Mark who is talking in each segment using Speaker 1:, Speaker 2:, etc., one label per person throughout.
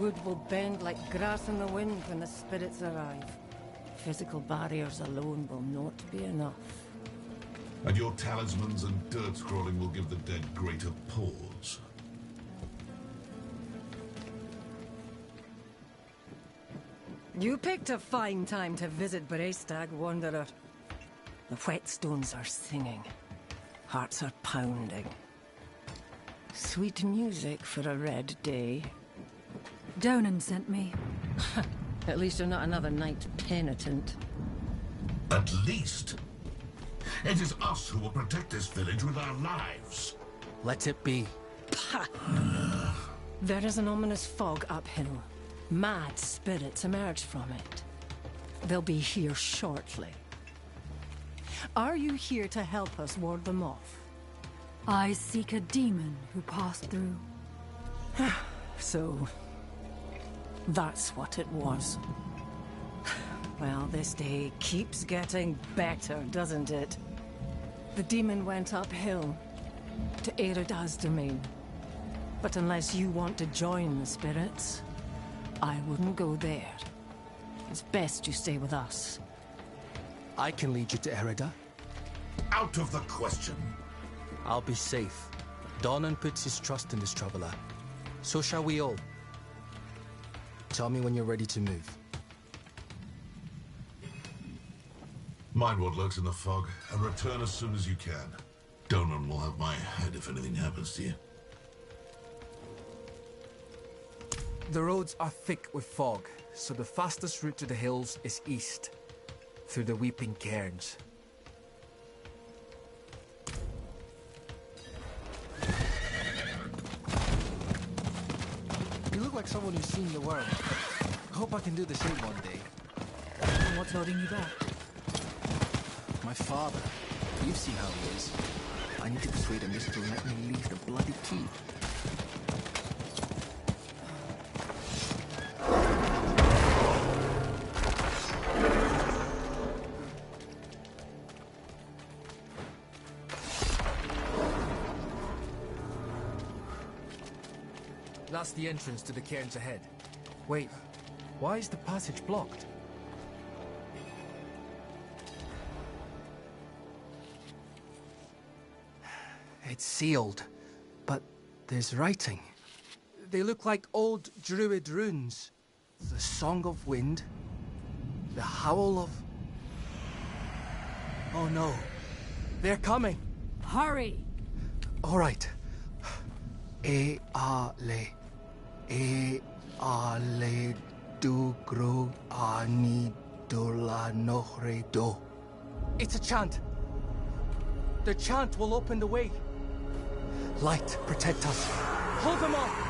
Speaker 1: wood will bend like grass in the wind when the spirits arrive. Physical barriers alone will not be enough.
Speaker 2: And your talismans and dirt scrolling will give the dead greater pause.
Speaker 1: You picked a fine time to visit Brestag, Wanderer. The whetstones are singing. Hearts are pounding. Sweet music for a red day.
Speaker 3: Donan sent me.
Speaker 1: At least you're not another knight penitent.
Speaker 2: At least? It is us who will protect this village with our lives.
Speaker 4: Let it be.
Speaker 1: There is an ominous fog uphill. Mad spirits emerge from it. They'll be here shortly. Are you here to help us ward them off?
Speaker 3: I seek a demon who passed through.
Speaker 1: So, that's what it was. Well, this day keeps getting better, doesn't it? The demon went uphill to Erida's domain. But unless you want to join the spirits, I wouldn't go there. It's best you stay with us.
Speaker 4: I can lead you to Erida.
Speaker 2: Out of the question.
Speaker 4: I'll be safe. Donan puts his trust in this traveler. So shall we all. Tell me when you're ready to move.
Speaker 2: Mind what lurks in the fog, and return as soon as you can. Donan will have my head if anything happens to you.
Speaker 5: The roads are thick with fog, so the fastest route to the hills is east, through the Weeping Cairns.
Speaker 4: You look like someone who's seen the world. I hope I can do the same one day.
Speaker 3: What's holding you back?
Speaker 4: My father. You've seen how he is. I need to persuade him just to let me leave the bloody key.
Speaker 5: That's the entrance to the cairns ahead. Wait, why is the passage blocked?
Speaker 4: It's sealed, but there's writing. They look like old druid runes. The Song of Wind, the Howl of... Oh no, they're coming.
Speaker 3: Hurry!
Speaker 4: All right. Ale dugro ani dola nohre do. It's a chant. The chant will open the way. Light, protect us. Hold them off!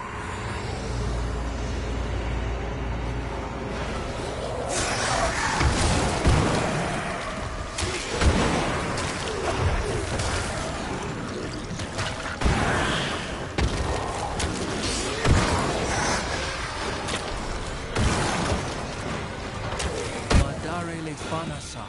Speaker 4: Madare le fanasa.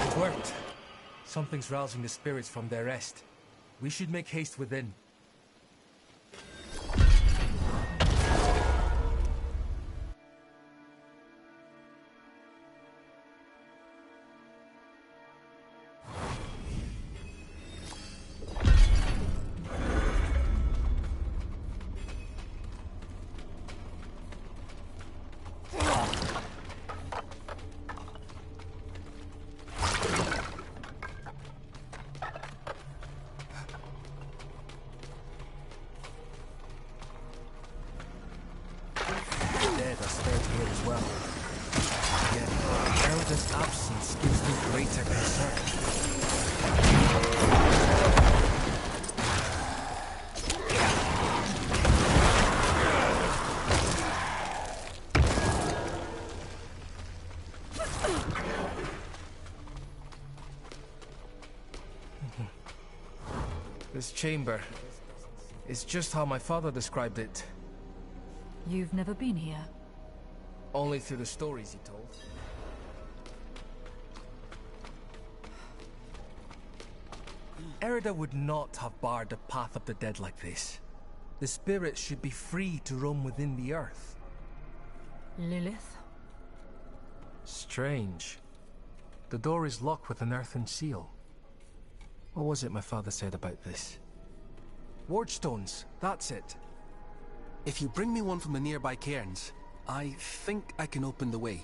Speaker 5: It worked. Something's rousing the spirits from their rest. We should make haste within.
Speaker 4: Absence gives me greater concern.
Speaker 5: This chamber is just how my father described it.
Speaker 3: You've never been here?
Speaker 5: Only through the stories he told. Erida would not have barred the path of the dead like this. The spirits should be free to roam within the earth.
Speaker 3: Lilith?
Speaker 5: Strange. The door is locked with an earthen seal. What was it my father said about this? Ward stones, that's it.
Speaker 4: If you bring me one from the nearby cairns, I think I can open the way.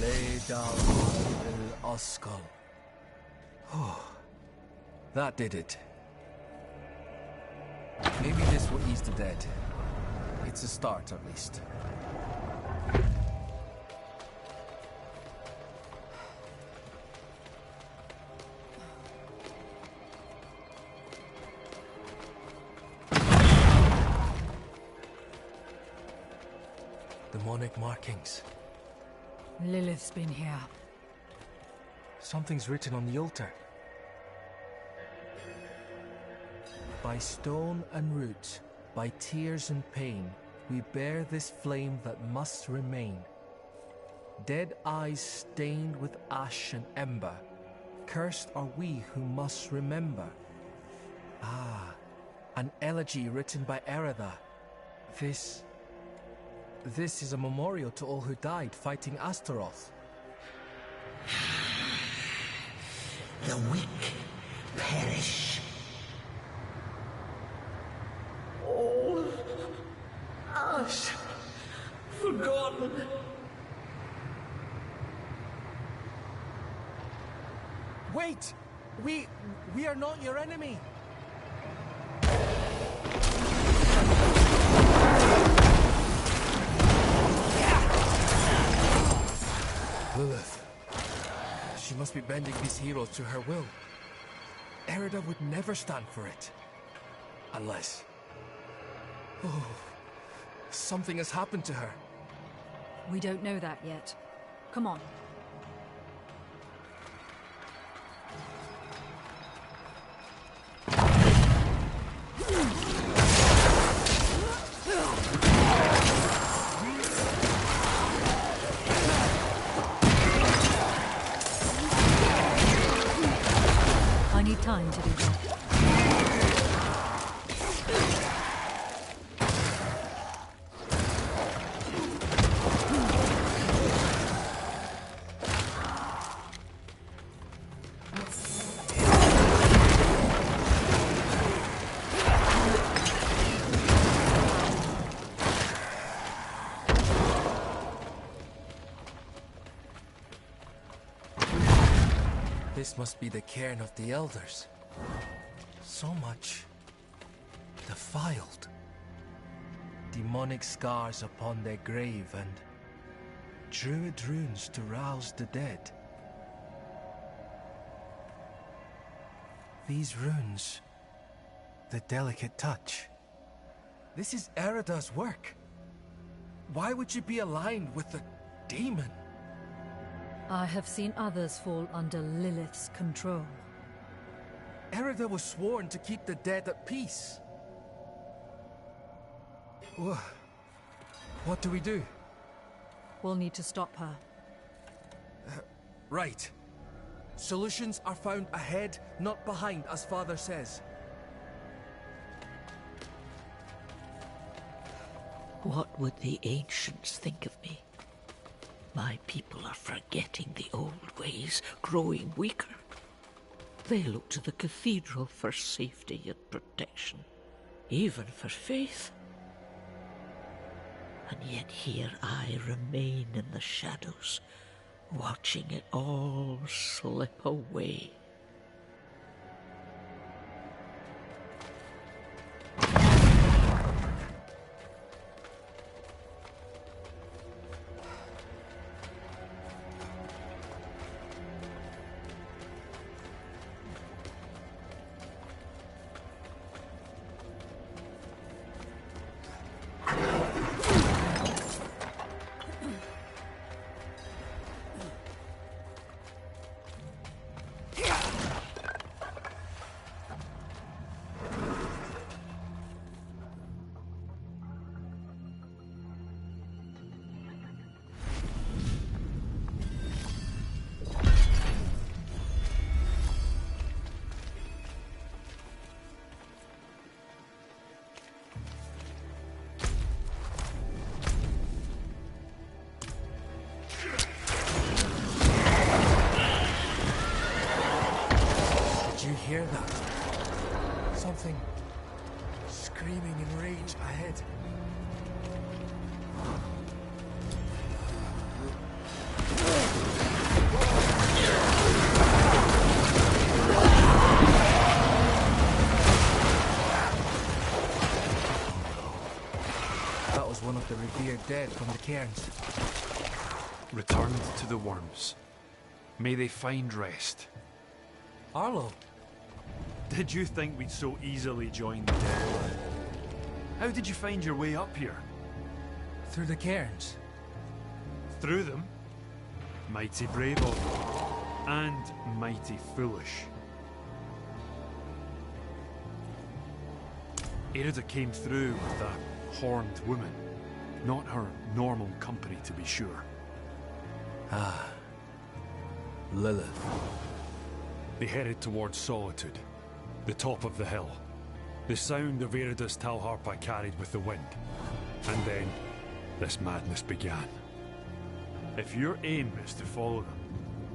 Speaker 4: Lay down El Oscal. Oh, that did it. Maybe this will ease the dead. It's a start, at least. Demonic markings.
Speaker 3: Lilith's been here.
Speaker 5: Something's written on the altar. By stone and root, by tears and pain, we bear this flame that must remain. Dead eyes stained with ash and ember, cursed are we who must remember. Ah, an elegy written by Erida. This is a memorial to all who died fighting Astaroth.
Speaker 6: The weak perish. All ash forgotten.
Speaker 5: Wait! We are not your enemy! Lilith. She must be bending these heroes to her will. Erida would never stand for it. Unless... Oh, something has happened to her.
Speaker 3: We don't know that yet. Come on. I need time to do that.
Speaker 5: This must be the cairn of the elders. So much defiled. demonic scars upon their grave and druid runes to rouse the dead. These runes, the delicate touch. This is Erida's work. Why would you be aligned with the demon?
Speaker 3: I have seen others fall under Lilith's control.
Speaker 5: Erida was sworn to keep the dead at peace. What do we do?
Speaker 3: We'll need to stop her.
Speaker 5: Right. Solutions are found ahead, not behind, as Father says.
Speaker 6: What would the ancients think of me? My people are forgetting the old ways, growing weaker. They look to the cathedral for safety and protection, even for faith. And yet here I remain in the shadows, watching it all slip away.
Speaker 5: Hear that? Something screaming in rage ahead. That was one of the revered dead from the cairns.
Speaker 7: Returned to the worms. May they find rest.
Speaker 5: Arlo.
Speaker 7: Did you think we'd so easily join the dead? How did you find your way up here?
Speaker 5: Through the cairns.
Speaker 7: Through them? Mighty brave of you. And mighty foolish. Erida came through with a horned woman. Not her normal company, to be sure.
Speaker 5: Ah. Lilith.
Speaker 7: They headed towards Solitude, the top of the hill. The sound of Erida's Talharpa carried with the wind. And then, this madness began. If your aim is to follow them,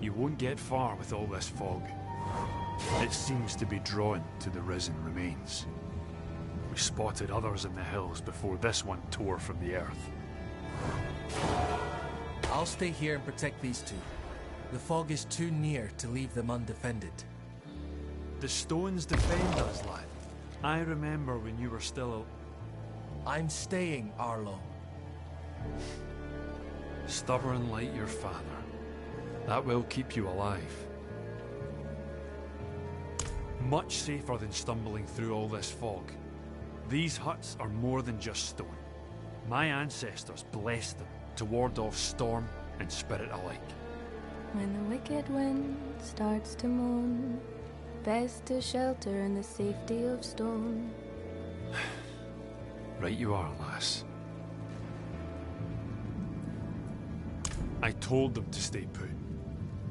Speaker 7: you won't get far with all this fog. It seems to be drawn to the risen remains. We spotted others in the hills before this one tore from the earth.
Speaker 5: I'll stay here and protect these two. The fog is too near to leave them undefended.
Speaker 7: The stones defend us, lad. I remember when you were still
Speaker 5: I'm staying, Arlo.
Speaker 7: stubborn like your father. That will keep you alive. Much safer than stumbling through all this fog. These huts are more than just stone. My ancestors blessed them to ward off storm and spirit alike.
Speaker 8: When the wicked wind starts to moan, best to shelter in the safety of stone.
Speaker 7: Right you are, lass. I told them to stay put,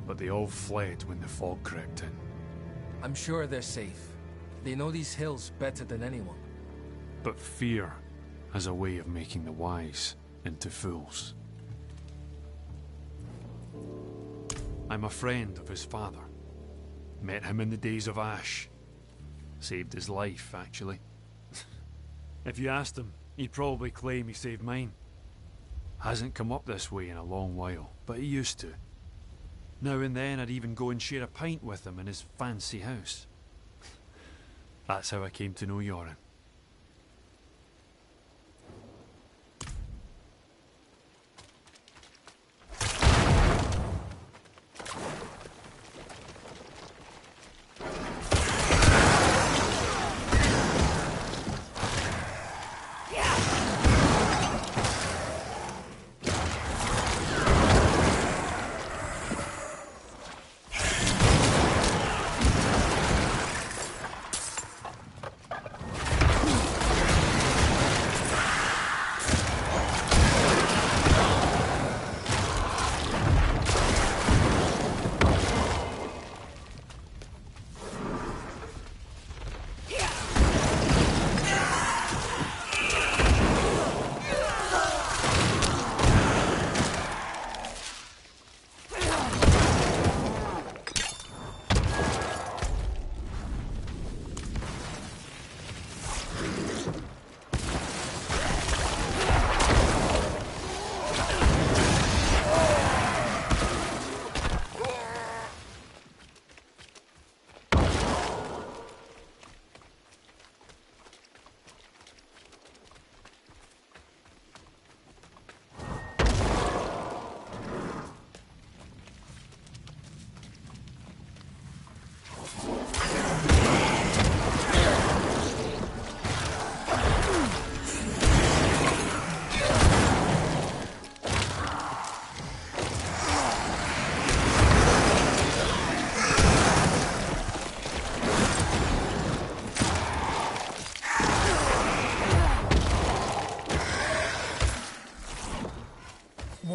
Speaker 7: but they all fled when the fog crept in.
Speaker 5: I'm sure they're safe. They know these hills better than anyone.
Speaker 7: But fear has a way of making the wise into fools. I'm a friend of his father. Met him in the days of Ash. Saved his life, actually. If you asked him, he'd probably claim he saved mine. Hasn't come up this way in a long while, but he used to. Now and then I'd even go and share a pint with him in his fancy house. That's how I came to know Yoren.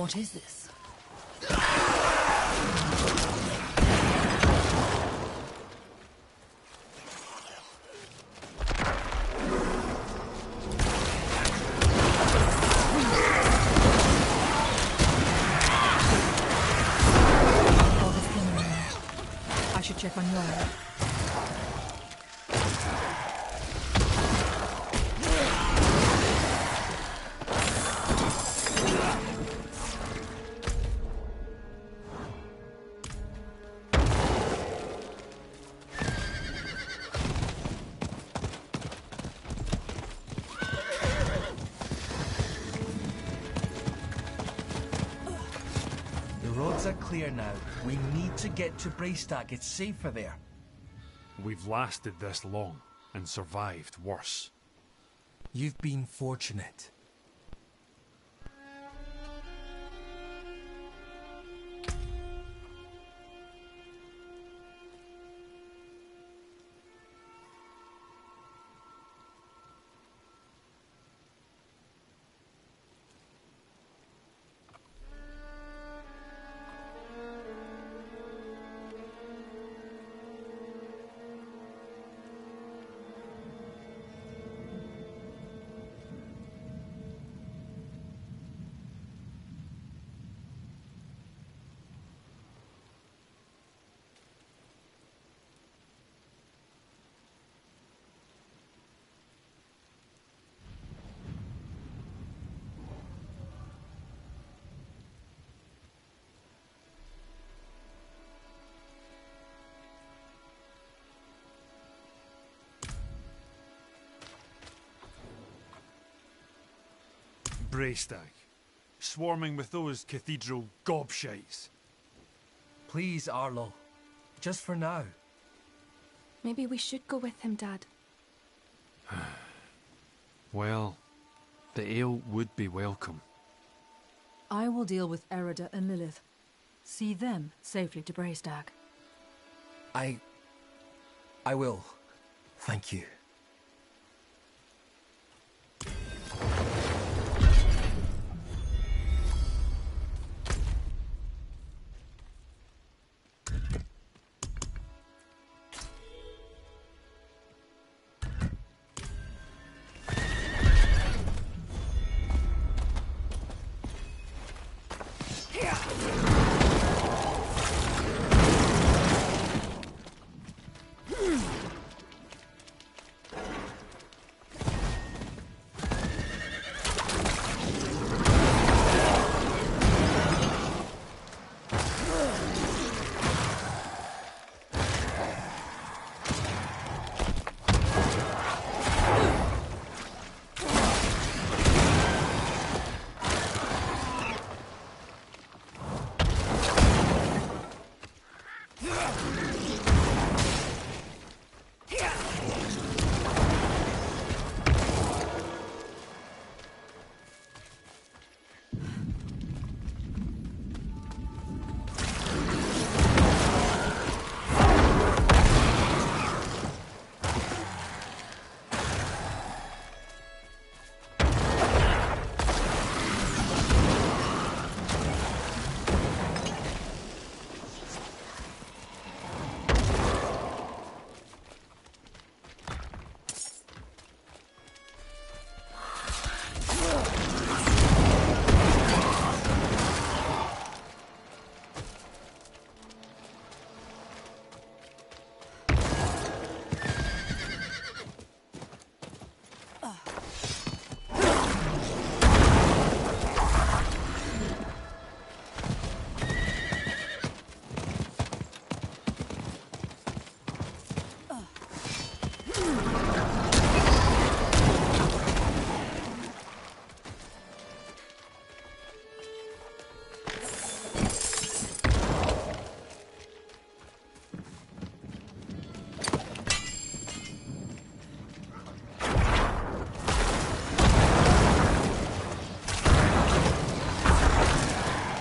Speaker 3: What is this? I should check on your end.
Speaker 5: Are clear now. We need to get to Braystack. It's safer there.
Speaker 7: We've lasted this long and survived worse.
Speaker 5: You've been fortunate.
Speaker 7: Braystack, swarming with those cathedral gobshites.
Speaker 5: Please, Arlo. Just for now.
Speaker 8: Maybe we should go with him, Dad.
Speaker 7: Well, the ale would be welcome.
Speaker 3: I will deal with Erida and Lilith. See them safely to Braystack.
Speaker 5: I will. Thank you.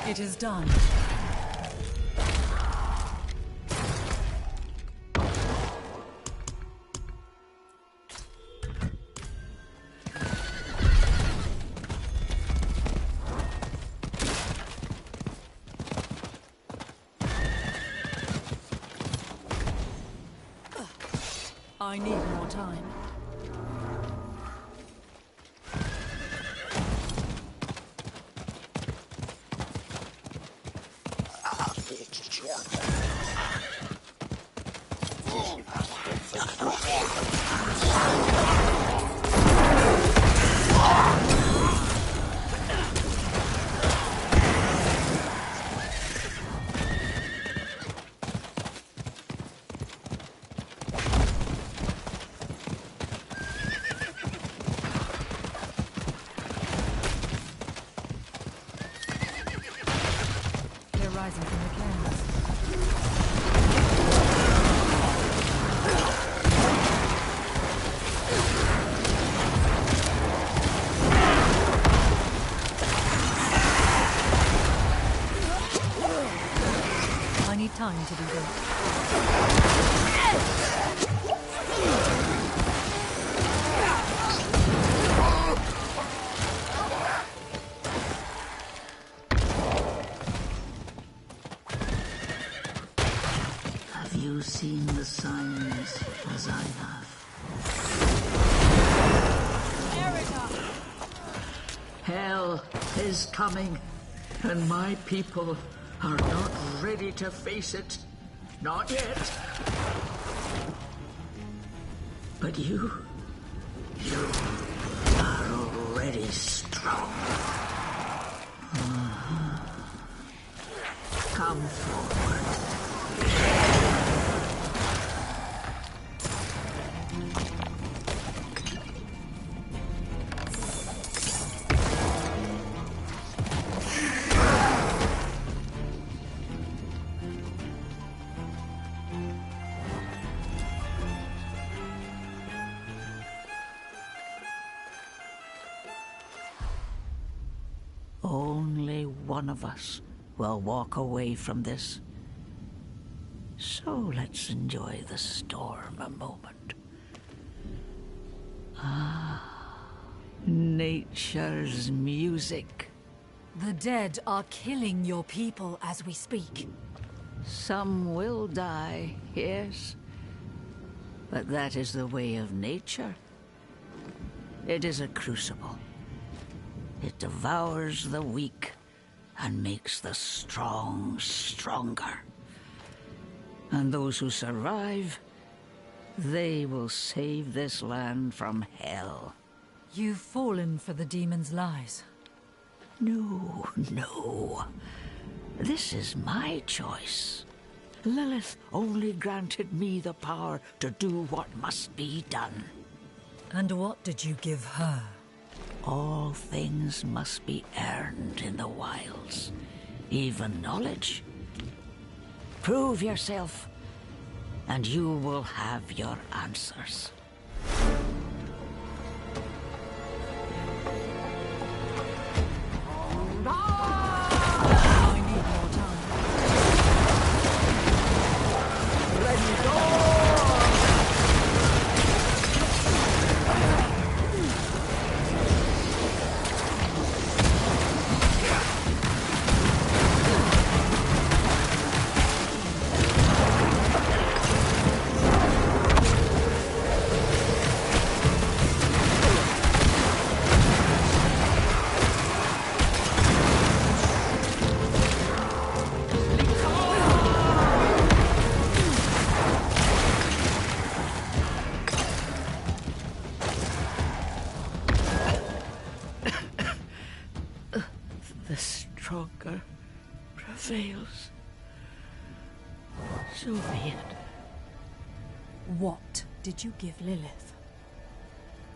Speaker 1: It is done.
Speaker 3: I need more time. Rising from the cairns. I need time to do this.
Speaker 6: Have you seen the signs as I have? Hell is coming, and my people are not ready to face it. Not yet. But you are already strong. Come forward. Only one of us will walk away from this. So let's enjoy the storm a moment. Nature's music.
Speaker 3: The dead are killing your people as we speak.
Speaker 6: Some will die, yes. But that is the way of nature. It is a crucible. It devours the weak and makes the strong stronger. And those who survive, they will save this land from hell.
Speaker 3: You've fallen for the demon's lies.
Speaker 6: No, no. This is my choice. Lilith only granted me the power to do what must be done.
Speaker 3: And what did you give her?
Speaker 6: All things must be earned in the wilds, even knowledge. Prove yourself, and you will have your answers.
Speaker 3: I need more time.
Speaker 6: Ready, go! The stronger prevails. So be it.
Speaker 3: What did you give Lilith?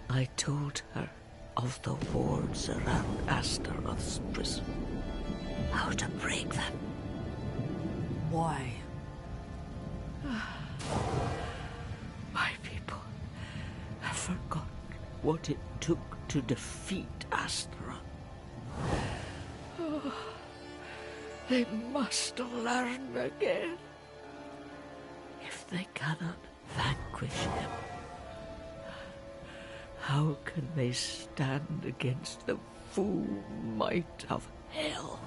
Speaker 6: I told her of the wards around Astaroth's prison. How to break them.
Speaker 3: Why?
Speaker 6: My people have forgotten what it took to defeat Astaroth. They must learn again. If they cannot vanquish him, how can they stand against the full might of hell?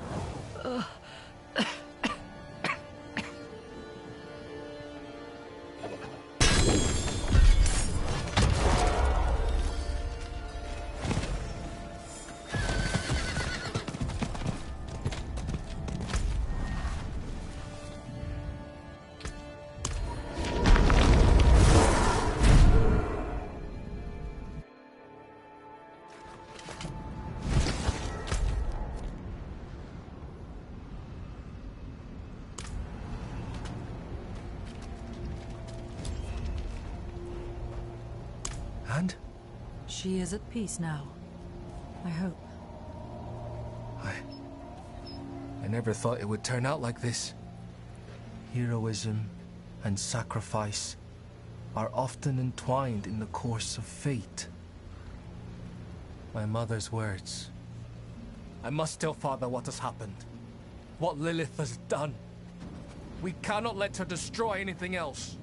Speaker 5: land?
Speaker 3: She is at peace now. I hope.
Speaker 5: I never thought it would turn out like this. Heroism and sacrifice are often entwined in the course of fate. My mother's words. I must tell Father what has happened. What Lilith has done. We cannot let her destroy anything else.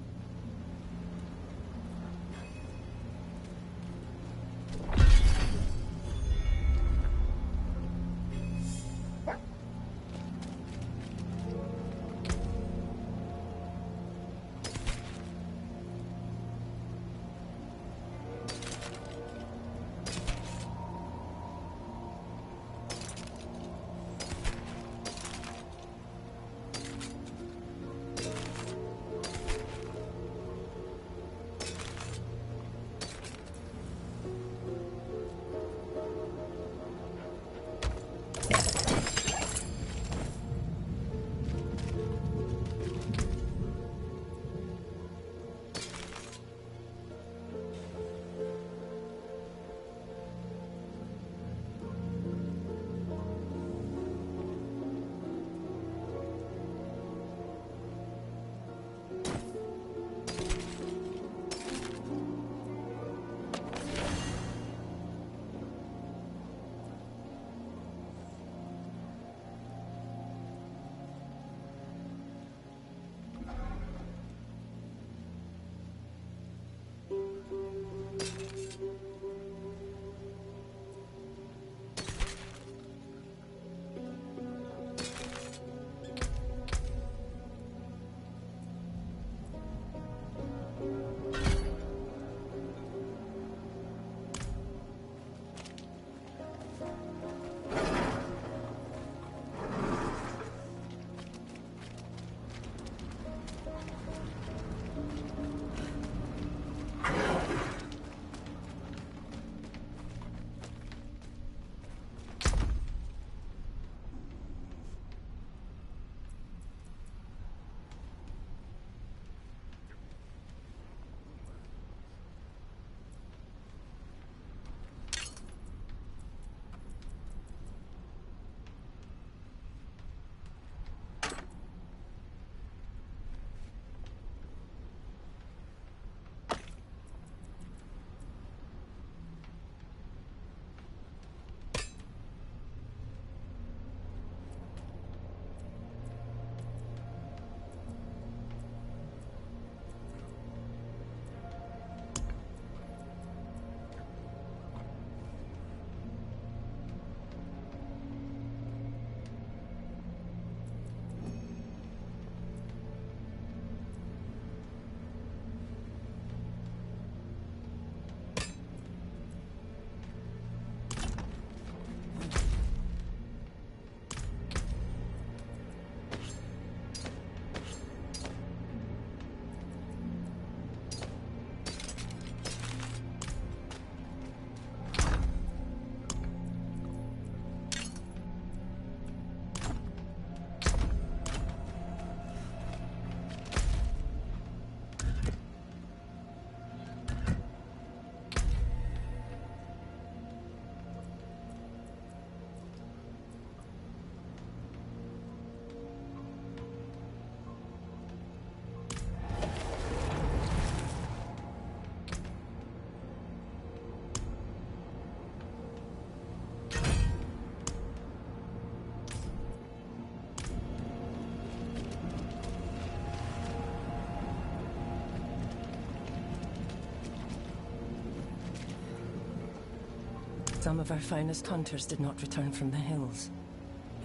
Speaker 1: Some of our finest hunters did not return from the hills.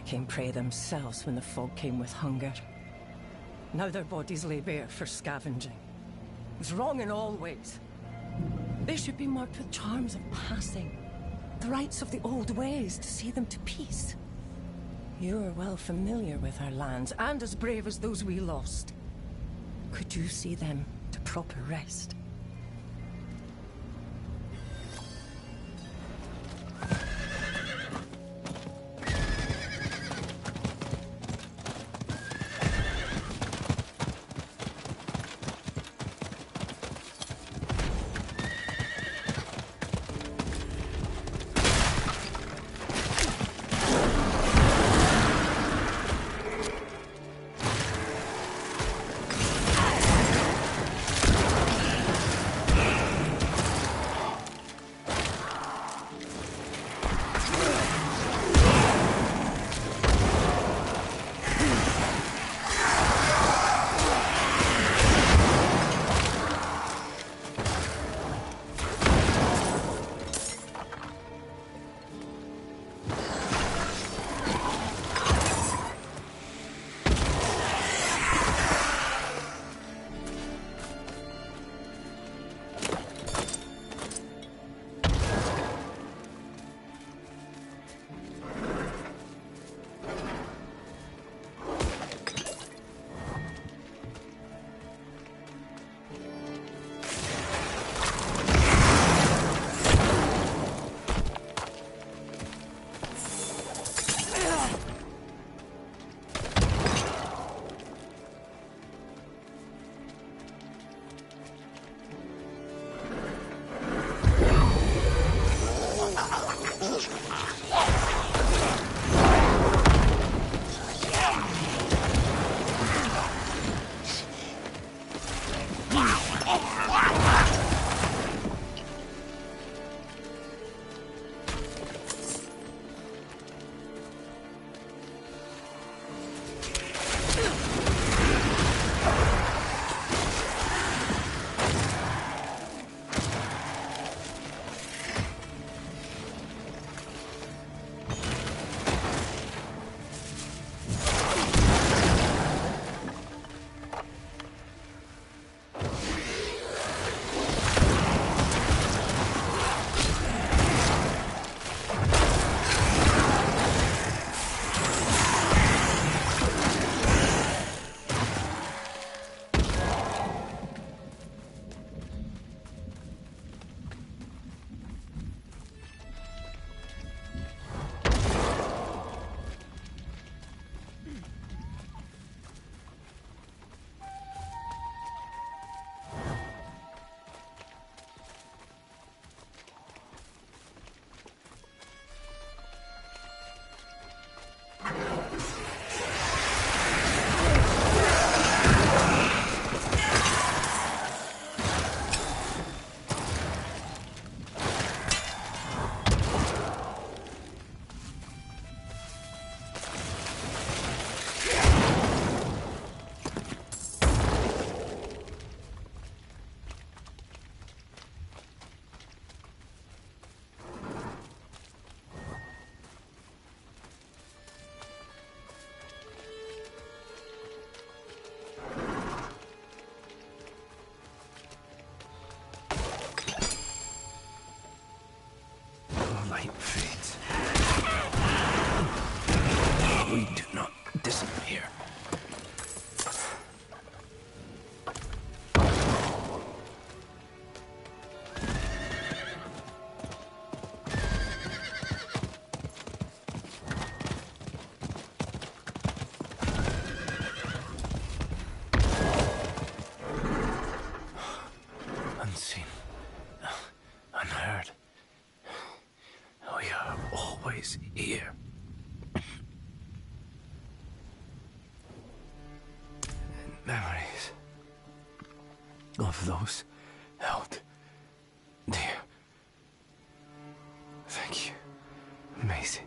Speaker 1: Became prey themselves when the fog came with hunger. Now their bodies lay bare for scavenging. It was wrong in all ways. They should be marked with charms of passing. The rites of the old ways to see them to peace. You are well familiar with our lands, and as brave as those we lost. Could you see them to proper rest?
Speaker 5: of those held dear. Thank you, Maisie.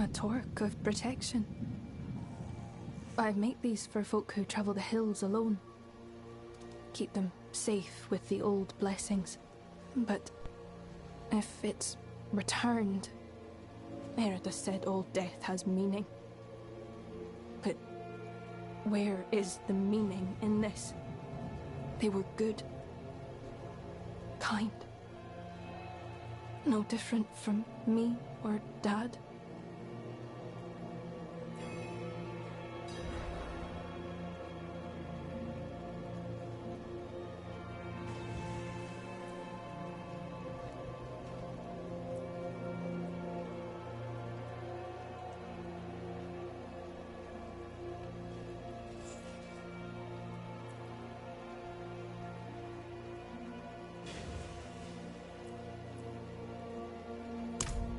Speaker 8: A torque of protection. I make these for folk who travel the hills alone. Keep them safe with the old blessings. But if it's returned, Merida said all death has meaning. But where is the meaning in this? They were good. Kind. No different from me or Dad.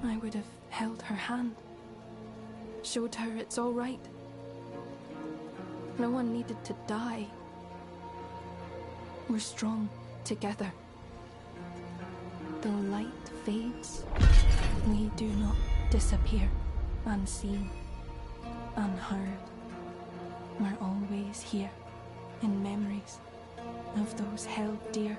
Speaker 8: I would have held her hand, showed her it's all right. No one needed to die. We're strong together. The light fades. We do not disappear, unseen, unheard. We're always here, in memories of those held dear.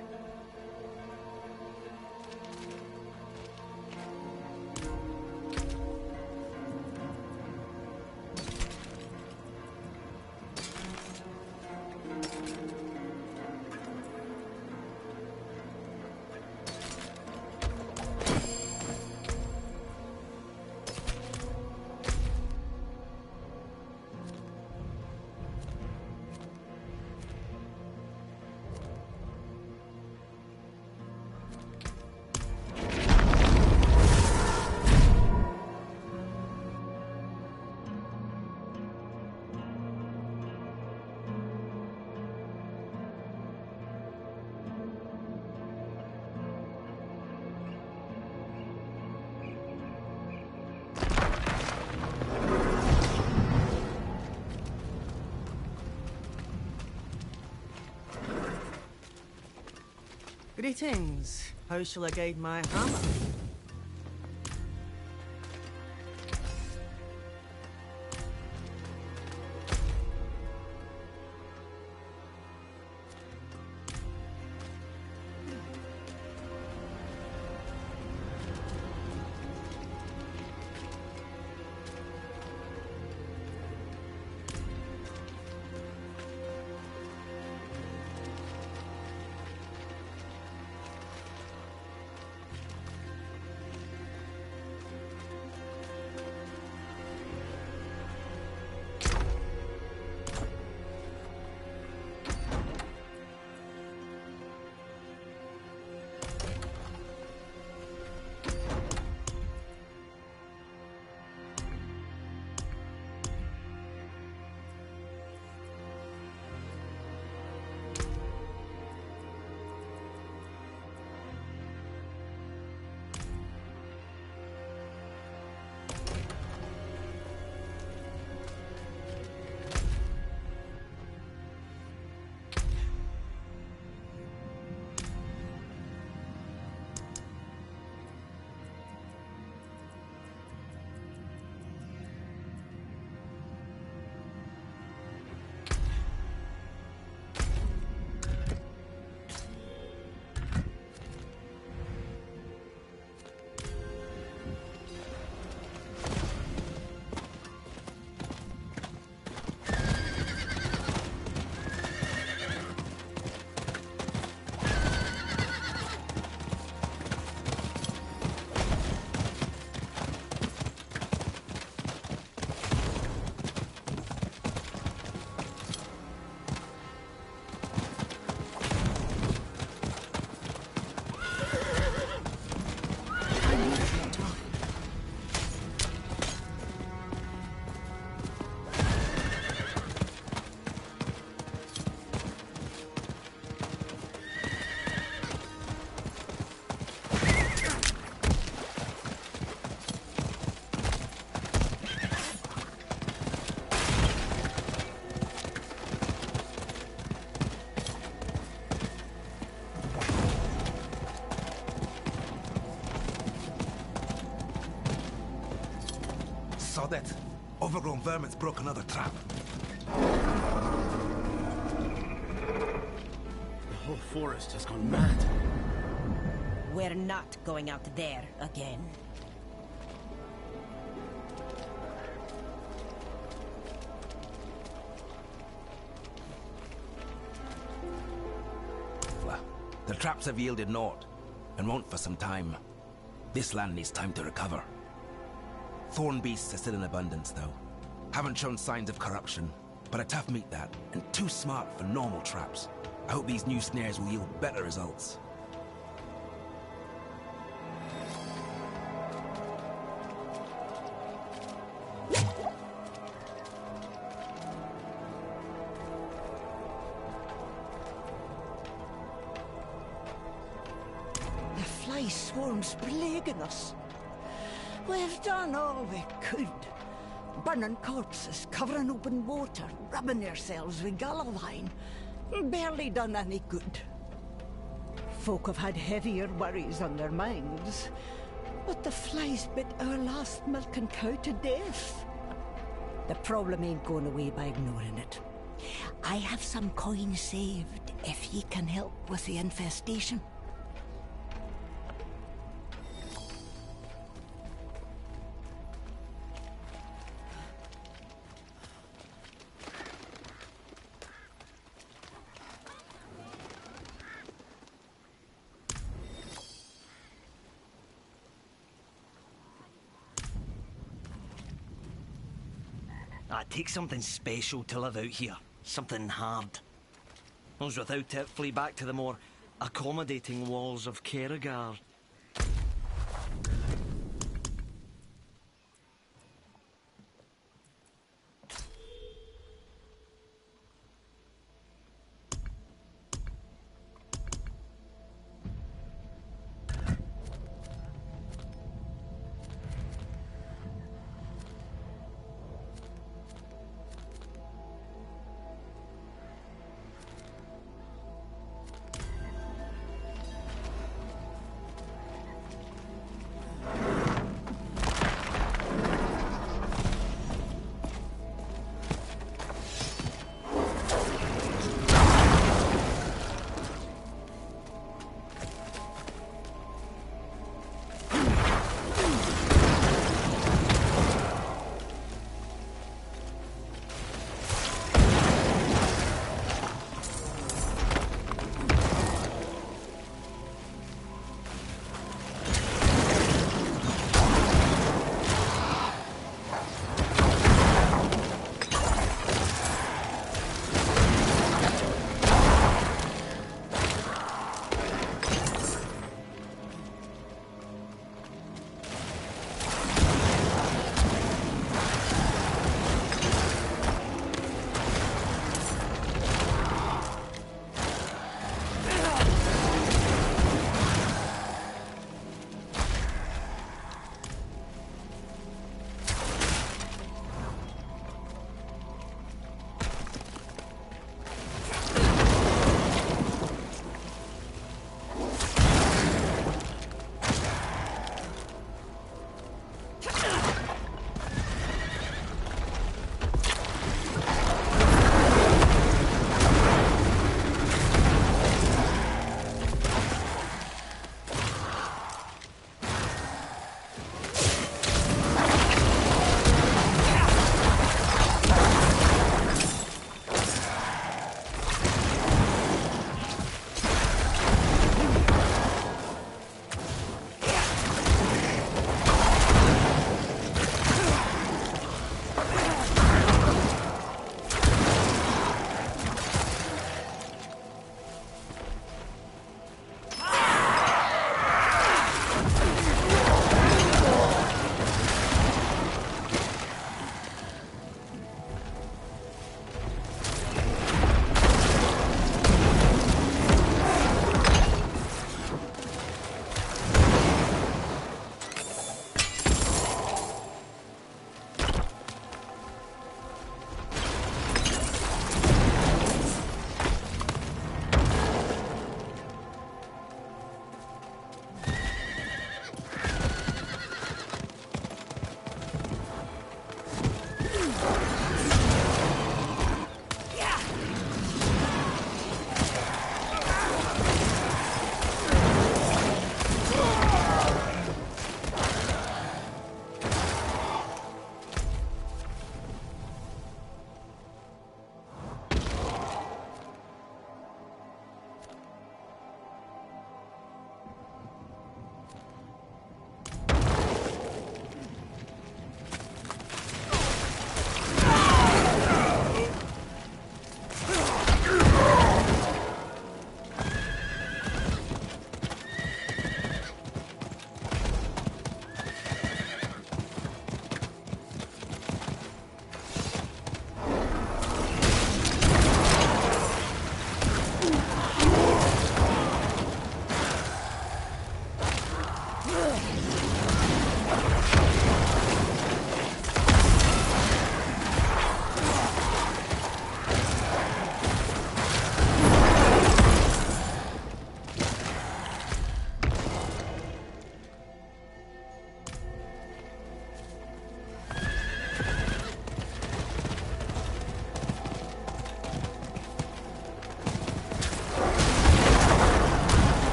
Speaker 9: Greetings. How shall I guide my hammer?
Speaker 10: saw that. Overgrown vermin's broke another trap.
Speaker 11: The whole forest has gone mad.
Speaker 12: We're not going out there again.
Speaker 10: The traps have yielded naught, and won't for some time. This land needs time to recover. Thorn beasts are still in abundance, though. Haven't shown signs of corruption, but a tough meat that, and too smart for normal traps. I hope these new snares will yield better results.
Speaker 6: The fly swarm's plaguing us. We've done all we could. Burning corpses, covering open water, rubbing ourselves with gallowine. Barely done any good. Folk have had heavier worries on their minds. But the flies bit our last milking cow to death. The problem ain't going away by ignoring it. I have some coin saved, if ye can help with the infestation.
Speaker 13: It takes something special to live out here. Something hard. Those without it flee back to the more accommodating walls of Kerrigar.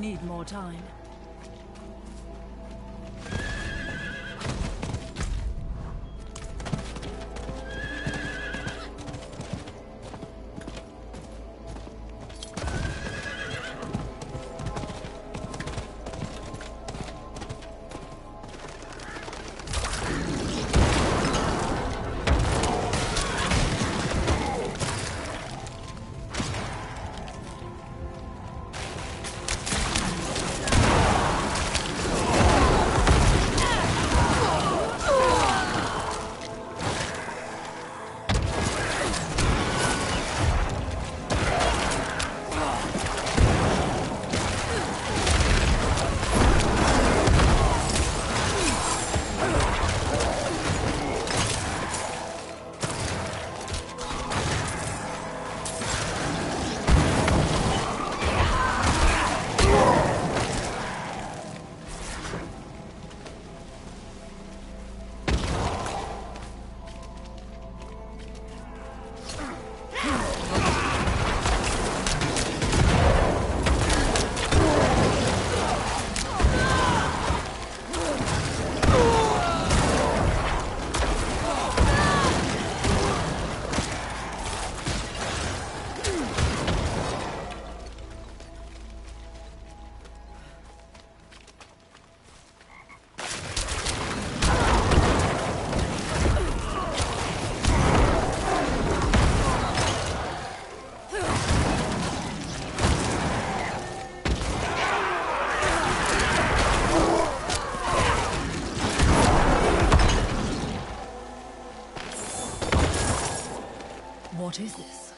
Speaker 3: need more time. What is this?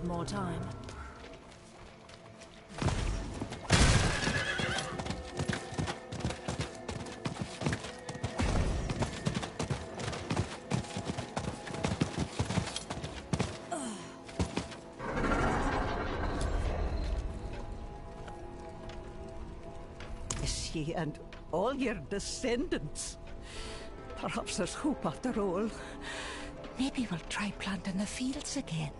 Speaker 3: More time.
Speaker 6: me and all your descendants. Perhaps there's hope after all. Maybe we'll try planting the fields again.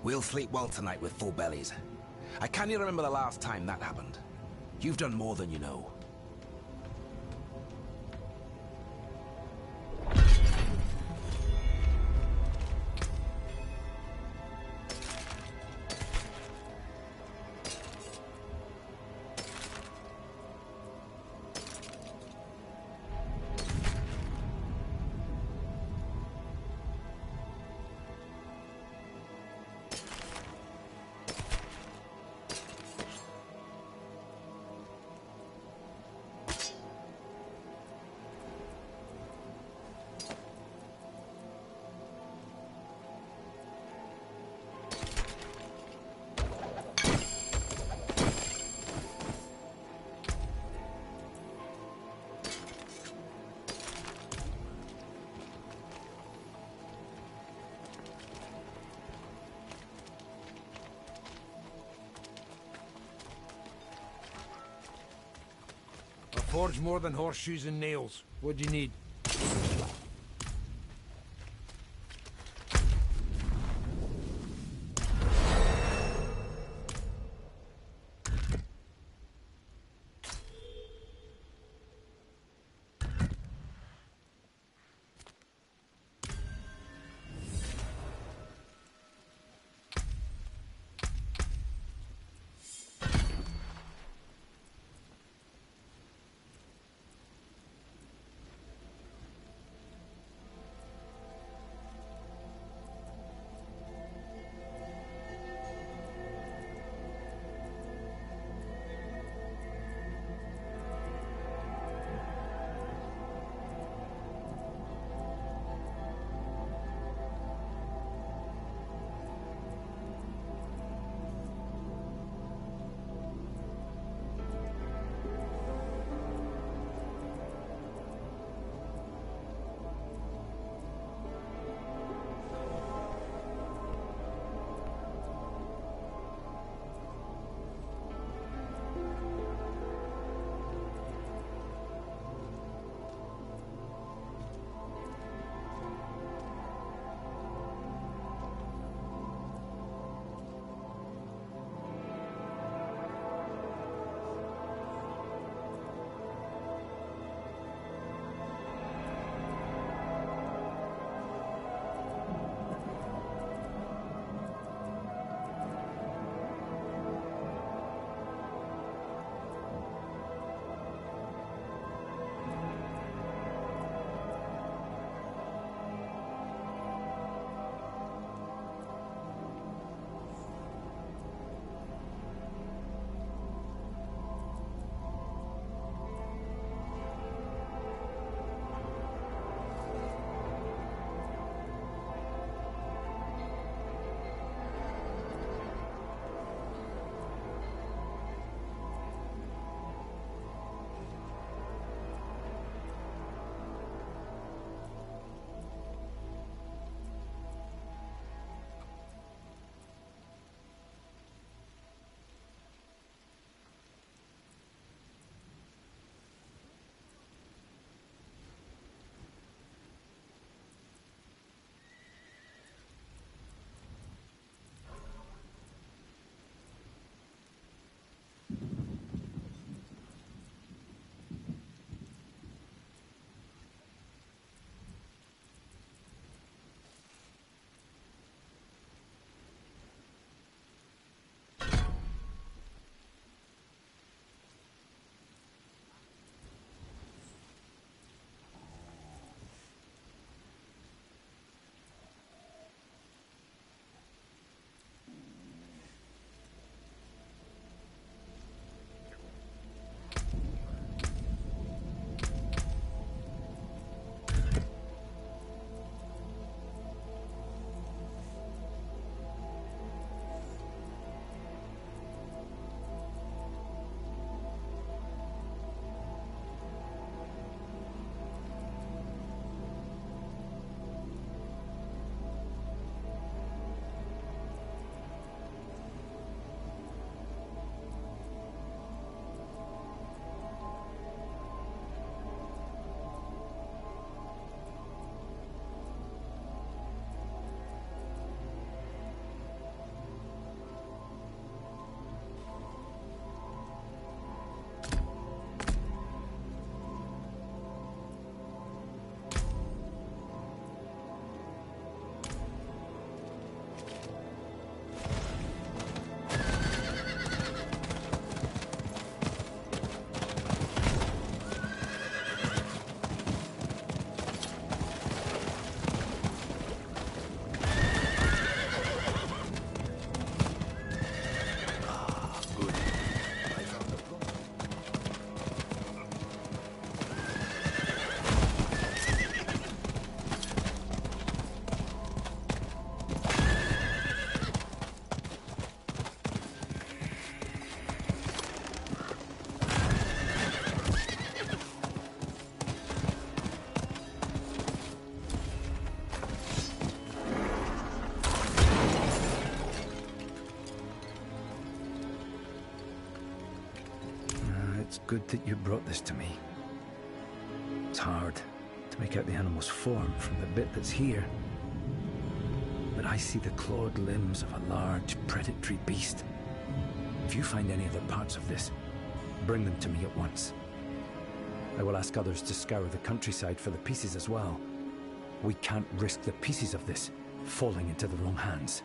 Speaker 10: We'll sleep well tonight with full bellies. I can't even remember the last time that happened. You've done more than you know.
Speaker 14: Forge more than horseshoes and nails. What do you need?
Speaker 15: good that you brought this to me. It's hard to make out the animal's form from the bit that's here. But I see the clawed limbs of a large, predatory beast. If you find any other parts of this, bring them to me at once. I will ask others to scour the countryside for the pieces as well. We can't risk the pieces of this falling into the wrong hands.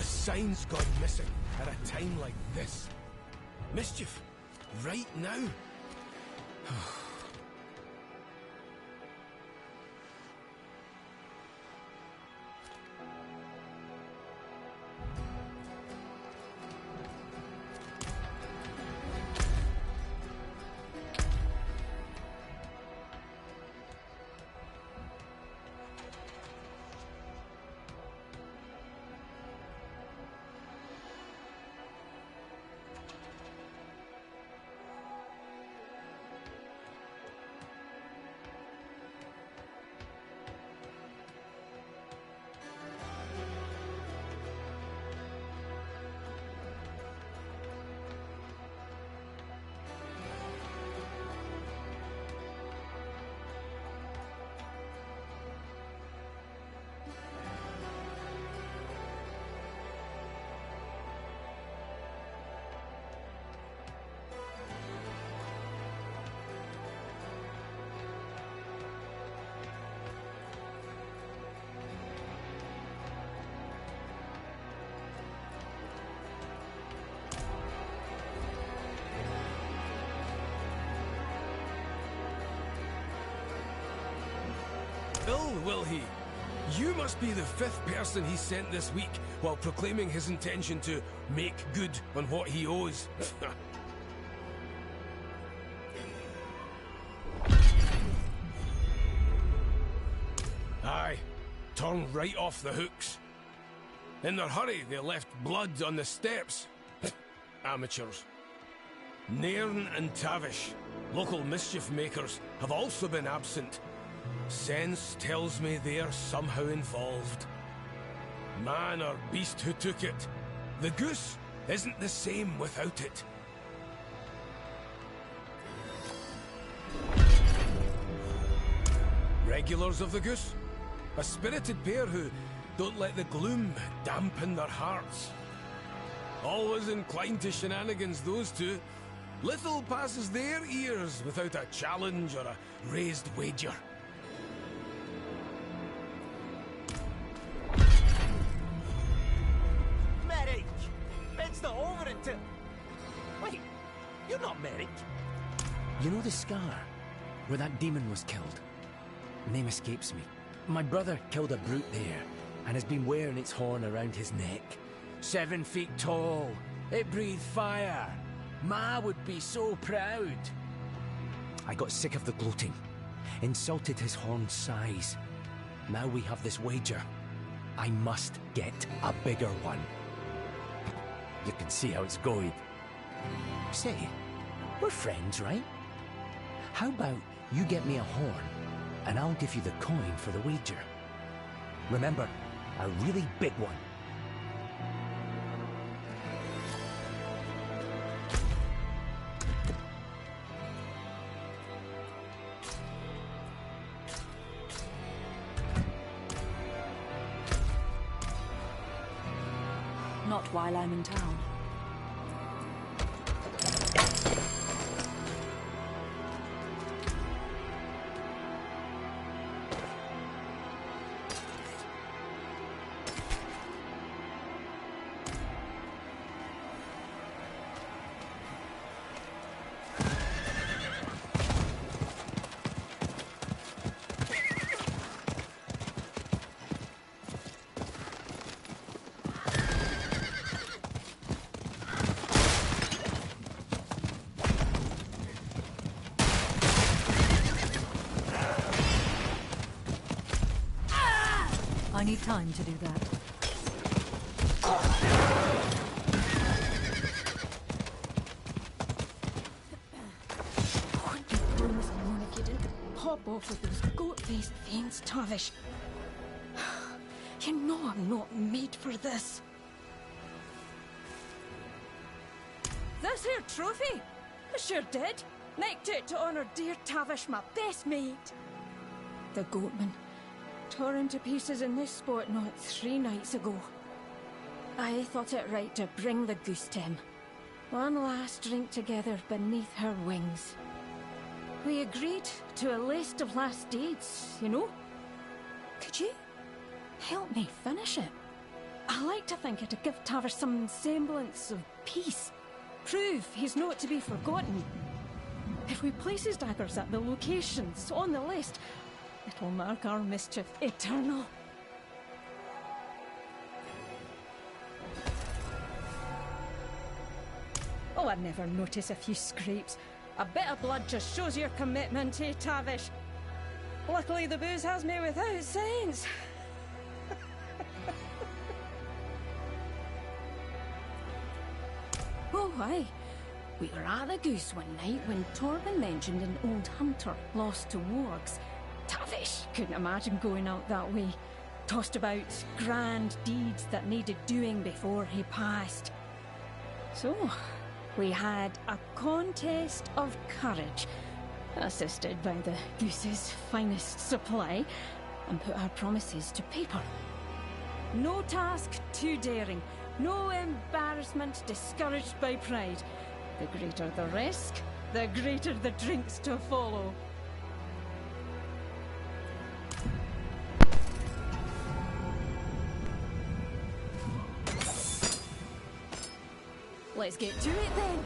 Speaker 14: Sign's gone missing at a time like this. Mischief, right now. Ill, will he? You must be the 5th person he sent this week while proclaiming his intention to make good on what he owes. Aye, turn right off the hooks. In their hurry, they left blood on the steps. Amateurs. Nairn and Tavish, local mischief makers, have also been absent. Sense tells me they're somehow involved. Man or beast who took it, the goose isn't the same without it. Regulars of the goose? A spirited pair who don't let the gloom dampen their hearts. Always inclined to shenanigans, those two. Little passes their ears without a challenge or a raised wager.
Speaker 16: Merrick! It's not over until... Wait, you're not Merrick.
Speaker 15: You know the scar where that demon was killed? Name escapes me. My brother killed a brute there and has been wearing its horn around his neck. 7 feet tall. It breathed fire. Ma would be so proud. I got sick of the gloating. Insulted his horn's size. Now we have this wager. I must get a bigger one. You can see how it's going. Say, we're friends, right? How about you get me a horn, and I'll give you the coin for the wager. Remember, a really big one.
Speaker 3: Not while I'm in town. need time to do that.
Speaker 8: I wouldn't be blowing this alone if you didn't pop off with those goat-faced fiends, Tavish. You know I'm not made for this.
Speaker 17: This here trophy? I sure did. Nicked it to honour dear Tavish, my best mate.
Speaker 8: The goatman tore him to pieces in this spot not 3 nights ago. I thought it right to bring the goose to him. One last drink together beneath her wings. We agreed to a list of last deeds, you know? Could you help me finish it? I like to think it'd give Tavish some semblance of peace. Prove he's not to be forgotten. If we place his daggers at the locations on the list, it'll mark our mischief eternal. Oh, I'd never notice a few scrapes. A bit of blood just shows your commitment, eh, Tavish? Luckily the booze has me without sense. Oh, aye. We were at the Goose one night when Torben mentioned an old hunter lost to wargs. Tavish couldn't imagine going out that way. Tossed about grand deeds that needed doing before he passed. So, we had a contest of courage, assisted by the Goose's finest supply, and put our promises to paper.
Speaker 17: No task too daring. No embarrassment discouraged by pride. The greater the risk, the greater the drinks to follow. Let's get to it then.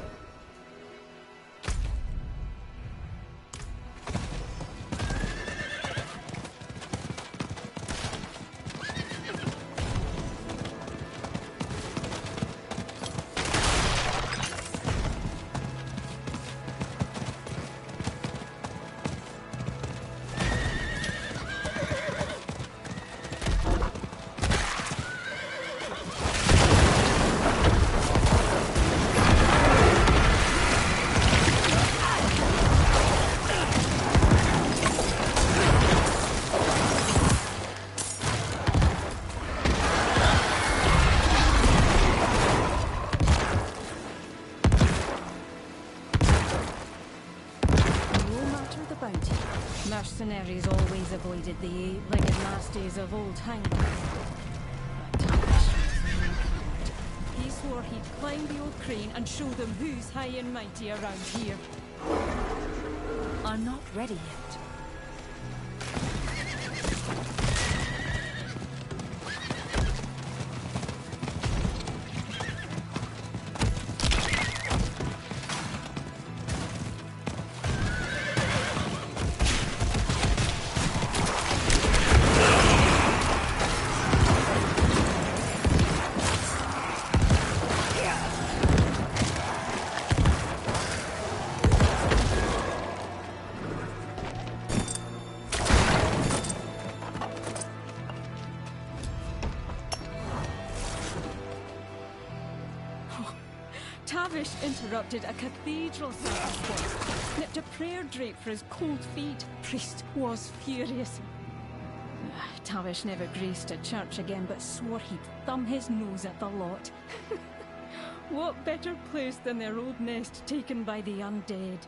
Speaker 17: Mercenaries always avoided the eight-legged nasties of old hangman. But Tavish was no coward. He swore he'd climb the old crane and show them who's high and mighty around here.
Speaker 3: I'm not ready yet.
Speaker 17: Tavish interrupted a cathedral service, snipped a prayer drape for his cold feet. Priest was furious. Tavish never graced a church again, but swore he'd thumb his nose at the lot. What better place than their old nest taken by the undead?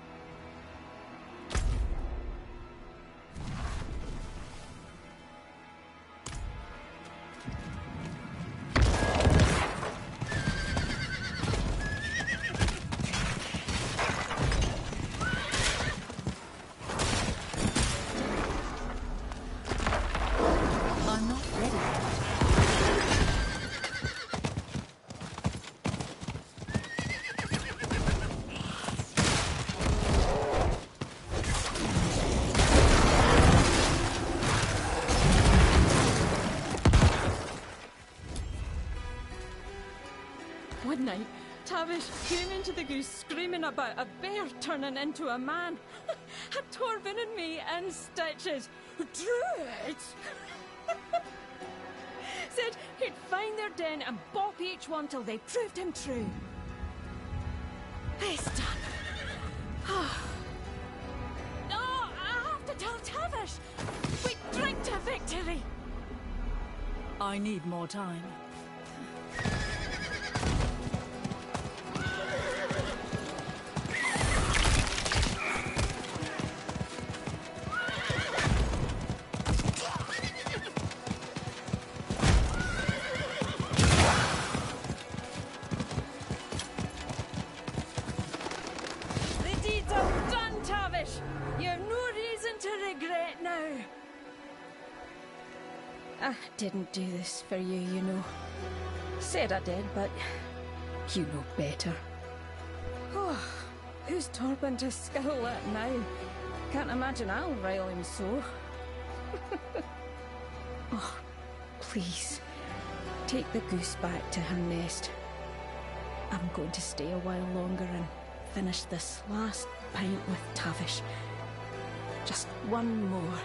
Speaker 17: One night, Tavish came into the Goose screaming about a bear turning into a man. Had Torben and me in stitches. Druids! Said he'd find their den and bop each one till they proved him true. It's done. No, I have to tell Tavish. We drink to victory.
Speaker 3: I need more time.
Speaker 17: The deed's all done, Tavish. You've no reason to regret now. I didn't do this for you, you know. Said I did, but you know better. Oh, who's Torpin to scowl at now? Can't imagine I'll rile him so. Oh, please, take the goose back to her nest. I'm going to stay a while longer and finish this last pint with Tavish. Just one more.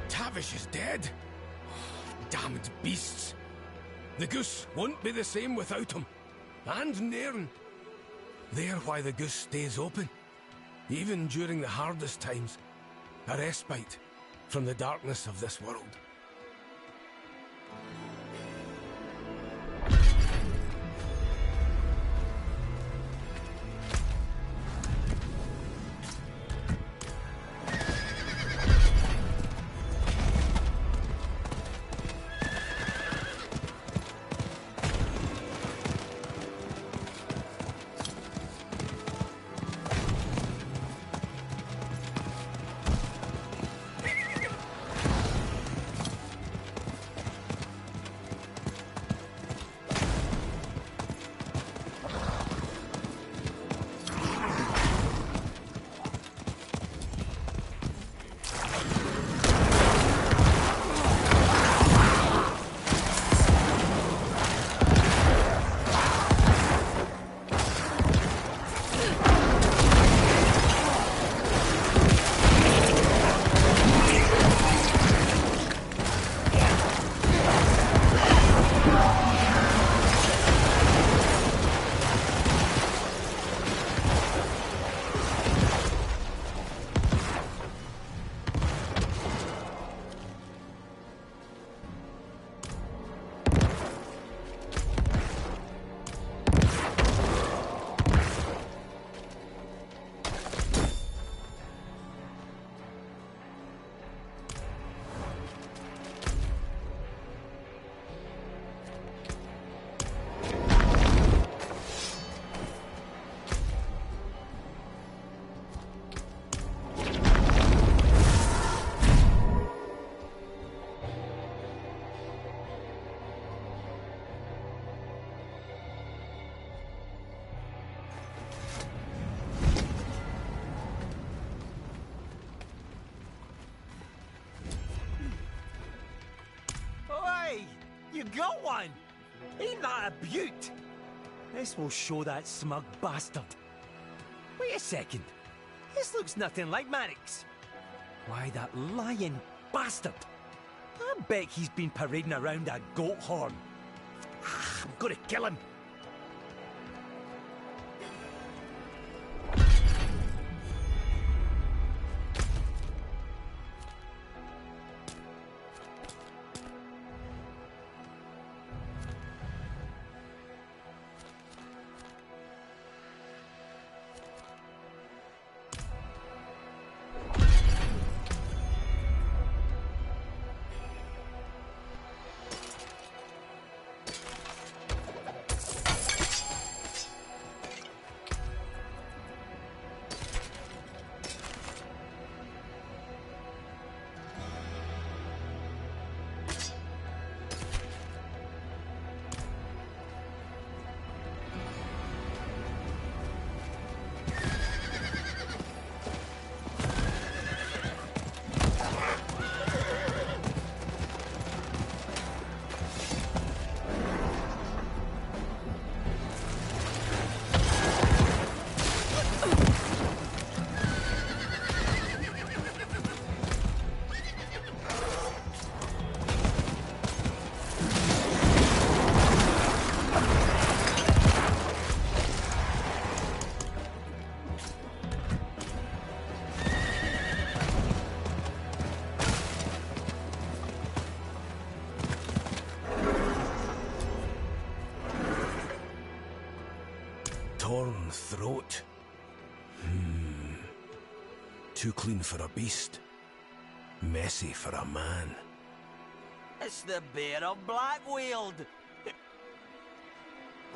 Speaker 14: Tavish is dead. Damned beasts. The goose won't be the same without him. And Nairn. They're why the goose stays open. Even during the hardest times. A respite from the darkness of this world.
Speaker 16: You got one! Ain't that a beaut? This will show that smug bastard. Wait a second. This looks nothing like Marik's. Why, that lying bastard. I bet he's been parading around a goat horn. I'm gonna kill him. torn throat. Too clean for a beast. Messy for a man.
Speaker 18: It's the Bear of Blackweald.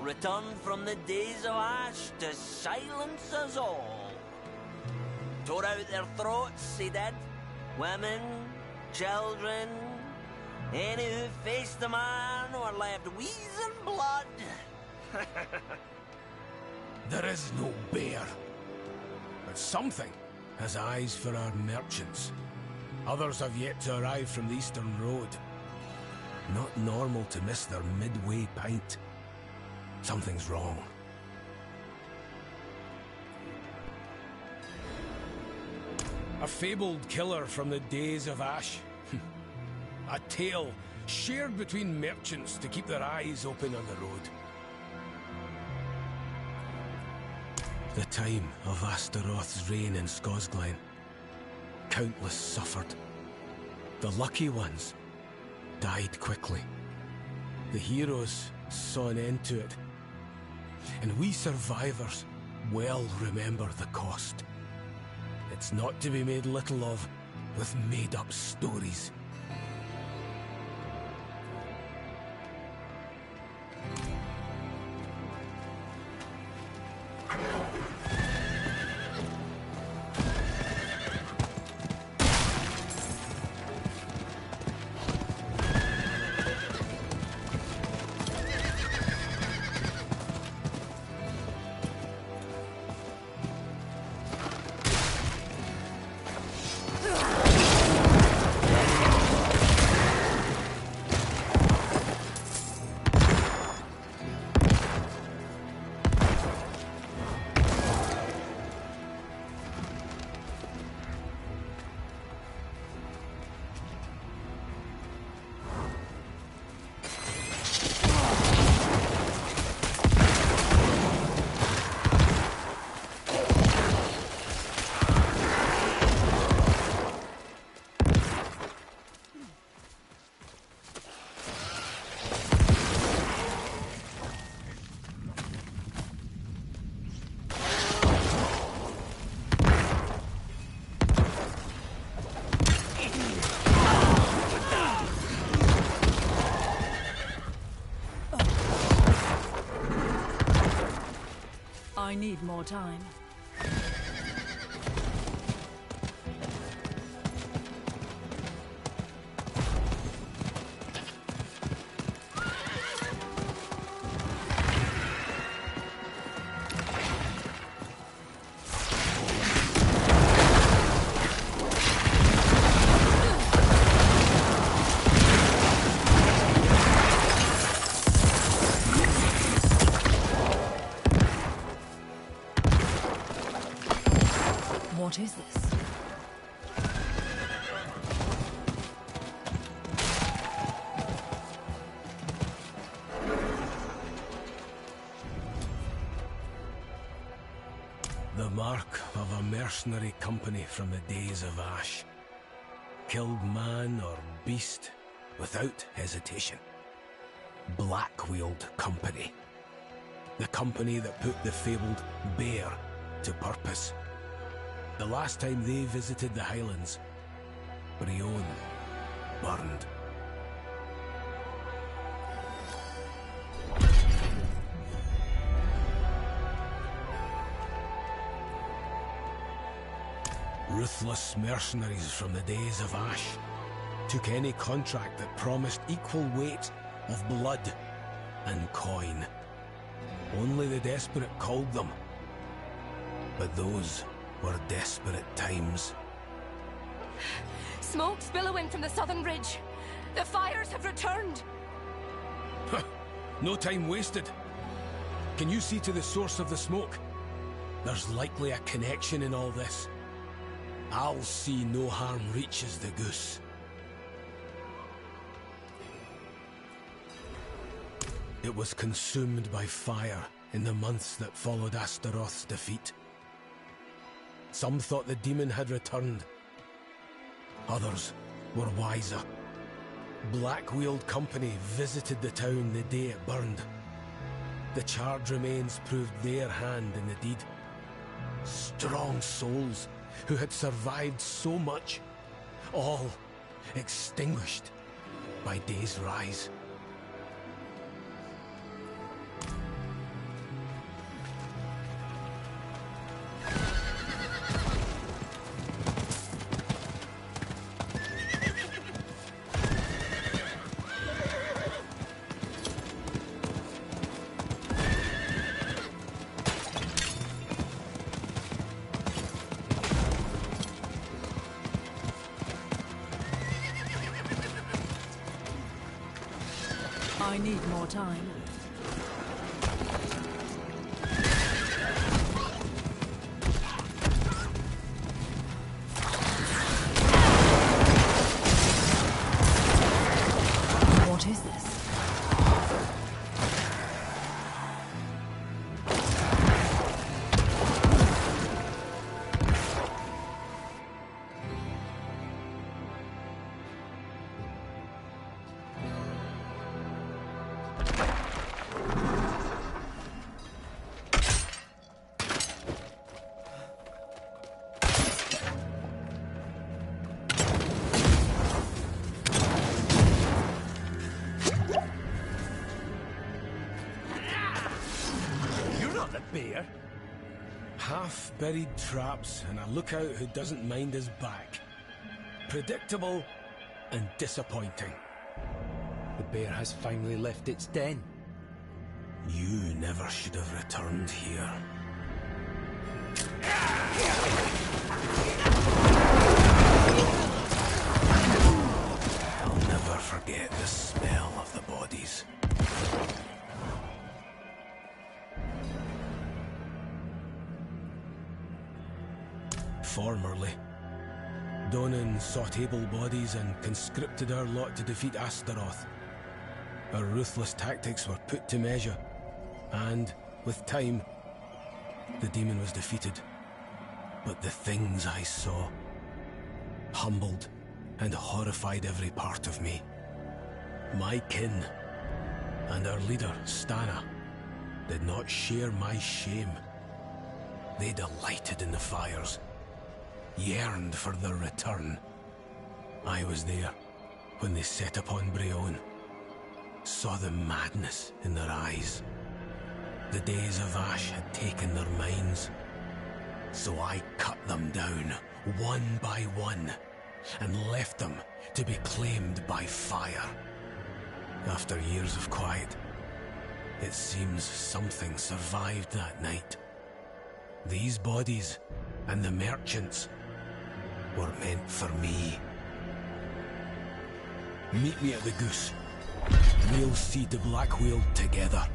Speaker 18: Returned from the days of ash to silence us all. Tore out their throats, he did. Women, children, any who faced the man were left wheezing blood.
Speaker 16: There is no bear. But something has eyes for our merchants. Others have yet to arrive from the Eastern Road. Not normal to miss their midway pint. Something's wrong.
Speaker 14: A fabled killer from the days of Ash. A tale shared between merchants to keep their eyes open on the road.
Speaker 16: The time of Astaroth's reign in Scosglen. Countless suffered. The lucky ones died quickly. The heroes saw an end to it. And we survivors well remember the cost. It's not to be made little of with made-up stories.
Speaker 1: I need more time.
Speaker 3: What is this?
Speaker 16: The mark of a mercenary company from the days of Ash. Killed man or beast without hesitation. Blackweald Company. The company that put the fabled bear to purpose. The last time they visited the Highlands, Brionne burned. Ruthless mercenaries from the days of Ash took any contract that promised equal weight of blood and coin. Only the desperate called them. But those were desperate times.
Speaker 19: Smoke's billowing from the southern ridge. The fires have returned.
Speaker 14: No time wasted. Can you see to the source of the smoke?
Speaker 16: There's likely a connection in all this. I'll see no harm reaches the goose. It was consumed by fire in the months that followed Astaroth's defeat. Some thought the demon had returned. Others were wiser. Blackweald Company visited the town the day it burned. The charred remains proved their hand in the deed. Strong souls who had survived so much, all extinguished by day's rise.
Speaker 3: I need more time. What is this?
Speaker 16: Bear. Half-buried traps and a lookout who doesn't mind his back. Predictable and disappointing.
Speaker 15: The bear has finally left its den.
Speaker 16: You never should have returned here. I'll never forget the smell of the bodies. Formerly, Donan sought able bodies and conscripted our lot to defeat Astaroth. Our ruthless tactics were put to measure, and, with time, the demon was defeated. But the things I saw humbled and horrified every part of me. My kin, and our leader, Stana, did not share my shame. They delighted in the fires, yearned for their return. I was there when they set upon Breon, saw the madness in their eyes. The days of Ash had taken their minds, so I cut them down, one by one, and left them to be claimed by fire. After years of quiet, it seems something survived that night. These bodies and the merchants were meant for me. Meet me at the Goose. We'll see the Blackwheel together.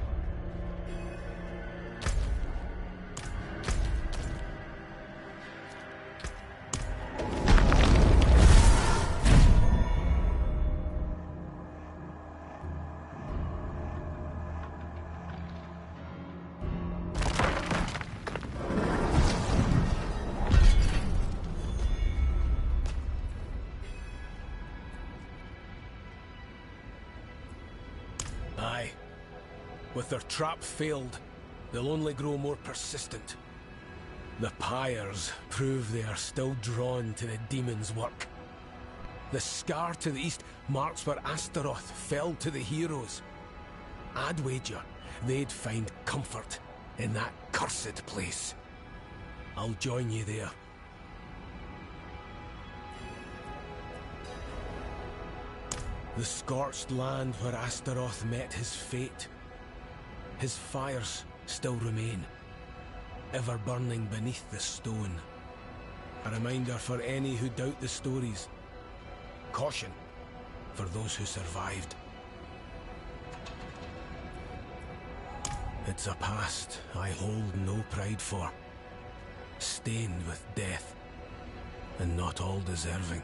Speaker 16: Aye. With their trap failed, they'll only grow more persistent. The pyres prove they are still drawn to the demon's work. The scar to the east marks where Astaroth fell to the heroes. I'd wager they'd find comfort in that cursed place. I'll join you there. The scorched land where Astaroth met his fate. His fires still remain, ever burning beneath the stone. A reminder for any who doubt the stories. Caution for those who survived. It's a past I hold no pride for, stained with death, and not all deserving.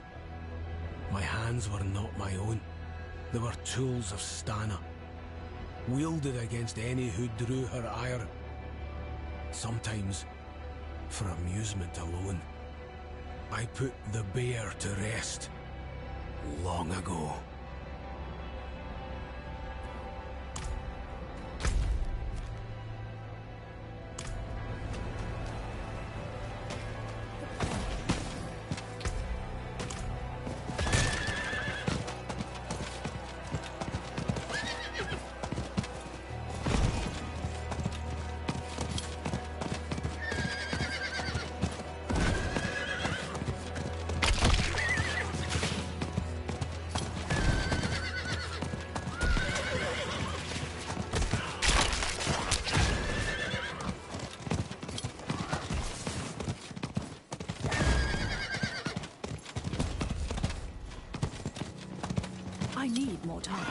Speaker 16: My hands were not my own. They were tools of Stana, wielded against any who drew her ire. Sometimes, for amusement alone. I put the bear to rest long ago.
Speaker 19: I need more time.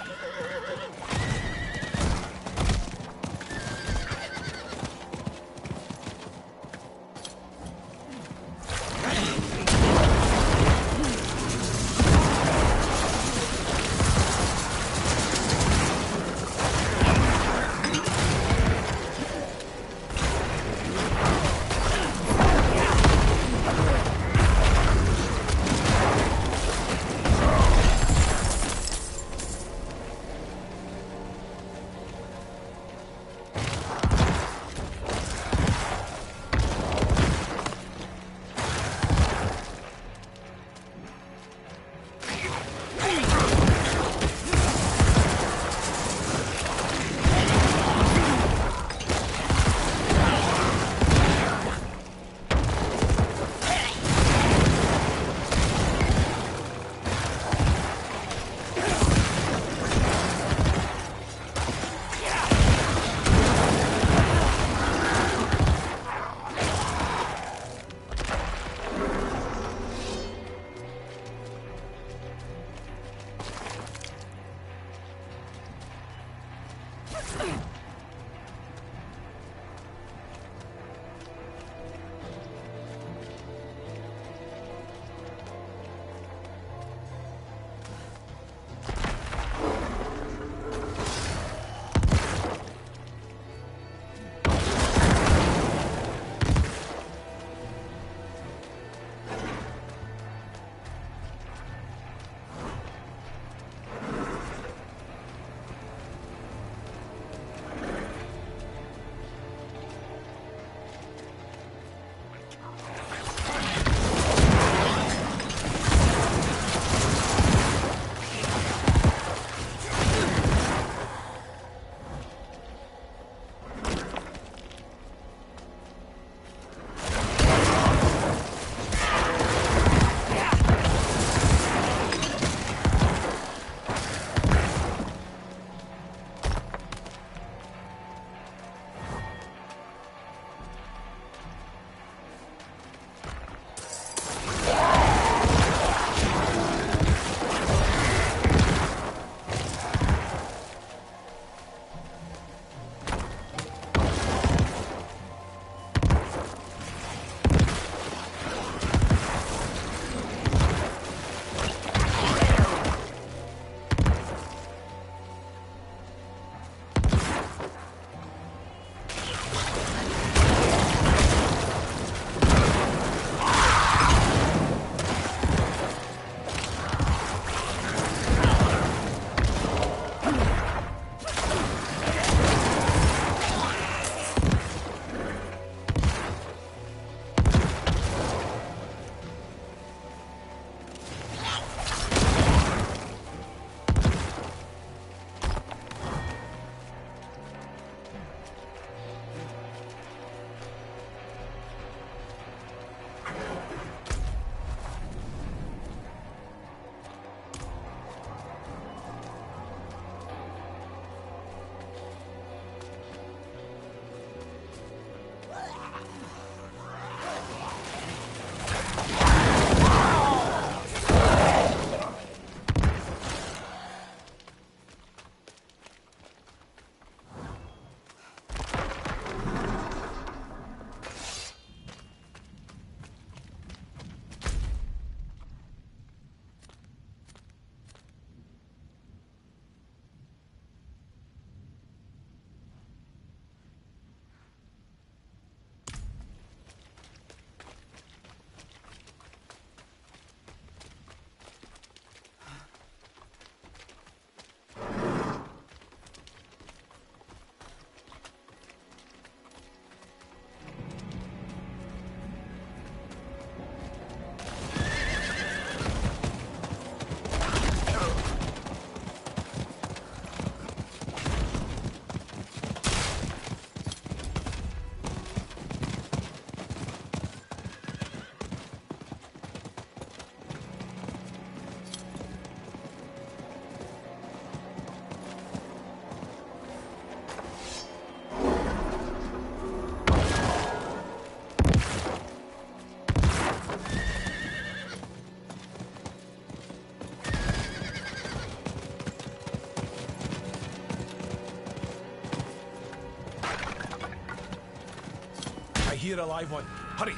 Speaker 14: hear a live one. Hurry!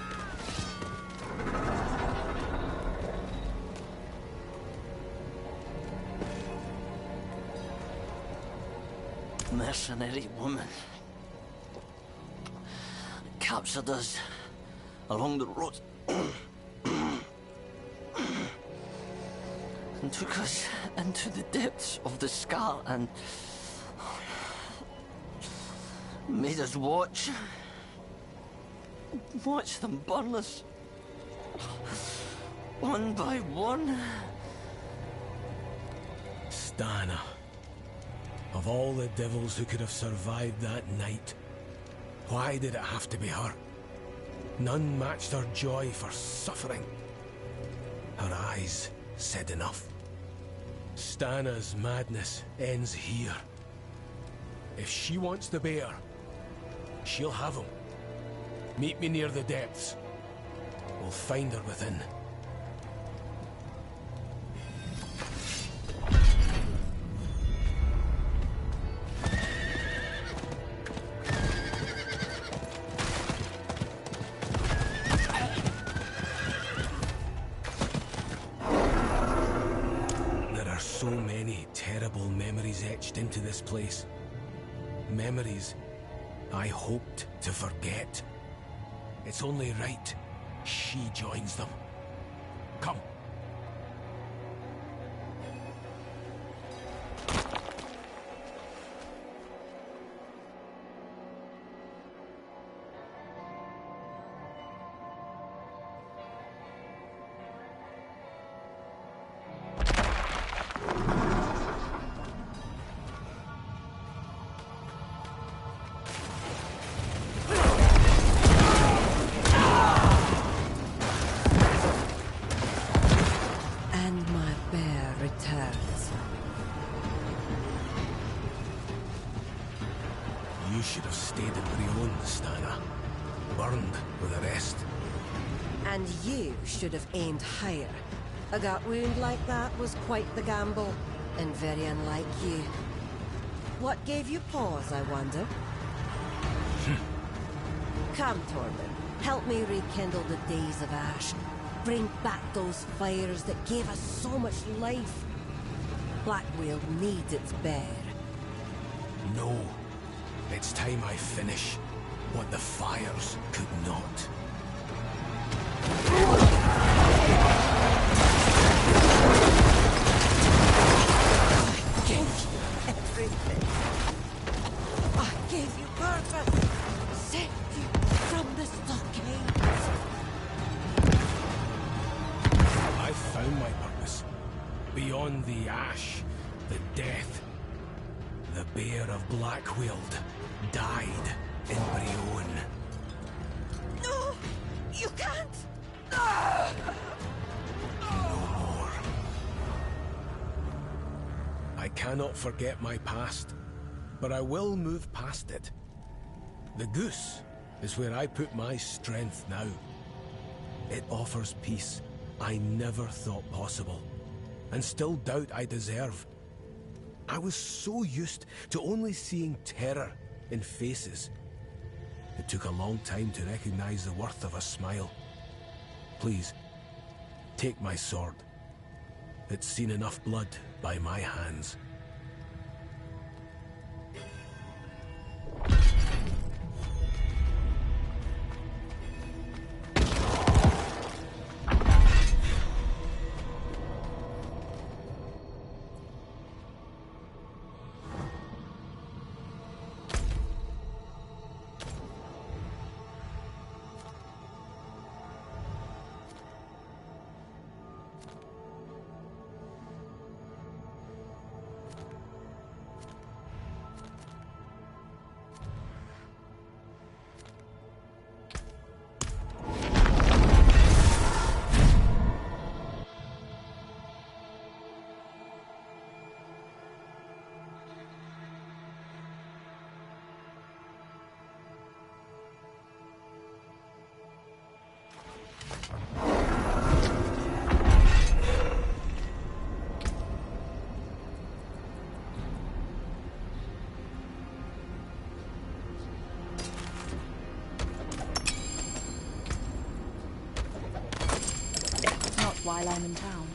Speaker 13: Mercenary woman captured us along the road and took us into the depths of the scar and made us watch them burn us one by one.
Speaker 14: Stana. Of all the devils who could have survived that night, why did it have to be her? None matched her joy for suffering. Her eyes said enough. Stana's madness ends here. If she wants the bear, she'll have him. Meet me near the depths. We'll find her within. So many terrible memories etched into this place. Memories I hoped to forget. It's only right she joins them. Come. You should have stayed in Brion, Stana. Burned with the rest.
Speaker 20: And you should have aimed higher. A gut wound like that was quite the gamble, and very unlike you. What gave you pause, I wonder? Come, Tormund. Help me rekindle the days of ash. Bring back those fires that gave us so much life. Blackwell needs its bear.
Speaker 14: No. It's time I finish what the fires could not.
Speaker 20: I gave you everything. I gave you purpose. Saved you from the stockades.
Speaker 14: I found my purpose. Beyond the ash, the death. The Bear of Blackwild died in Brion.
Speaker 20: No! You can't!
Speaker 14: No more. I cannot forget my past, but I will move past it. The goose is where I put my strength now. It offers peace I never thought possible, and still doubt I deserve. I was so used to only seeing terror in faces. It took a long time to recognize the worth of a smile. Please, take my sword. It's seen enough blood by my hands.
Speaker 3: while I'm in town.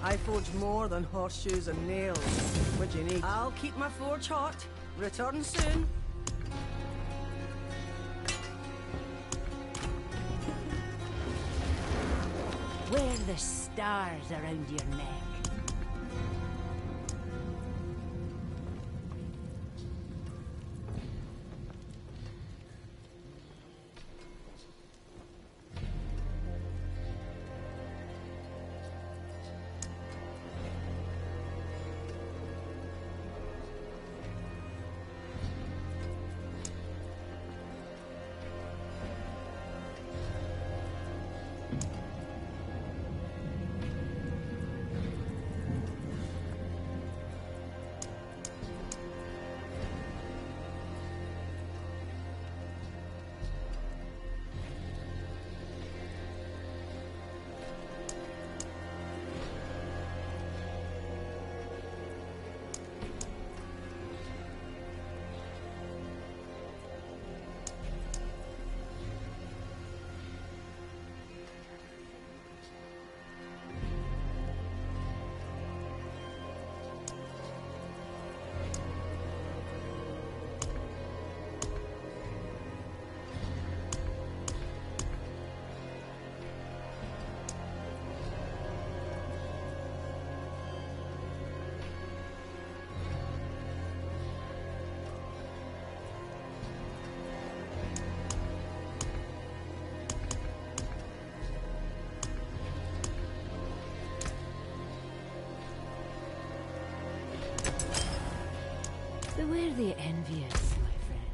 Speaker 9: I forge more than horseshoes and nails. What do you need? I'll keep my forge hot. Return soon.
Speaker 12: Wear the stars around your neck. Beware the envious, my friend.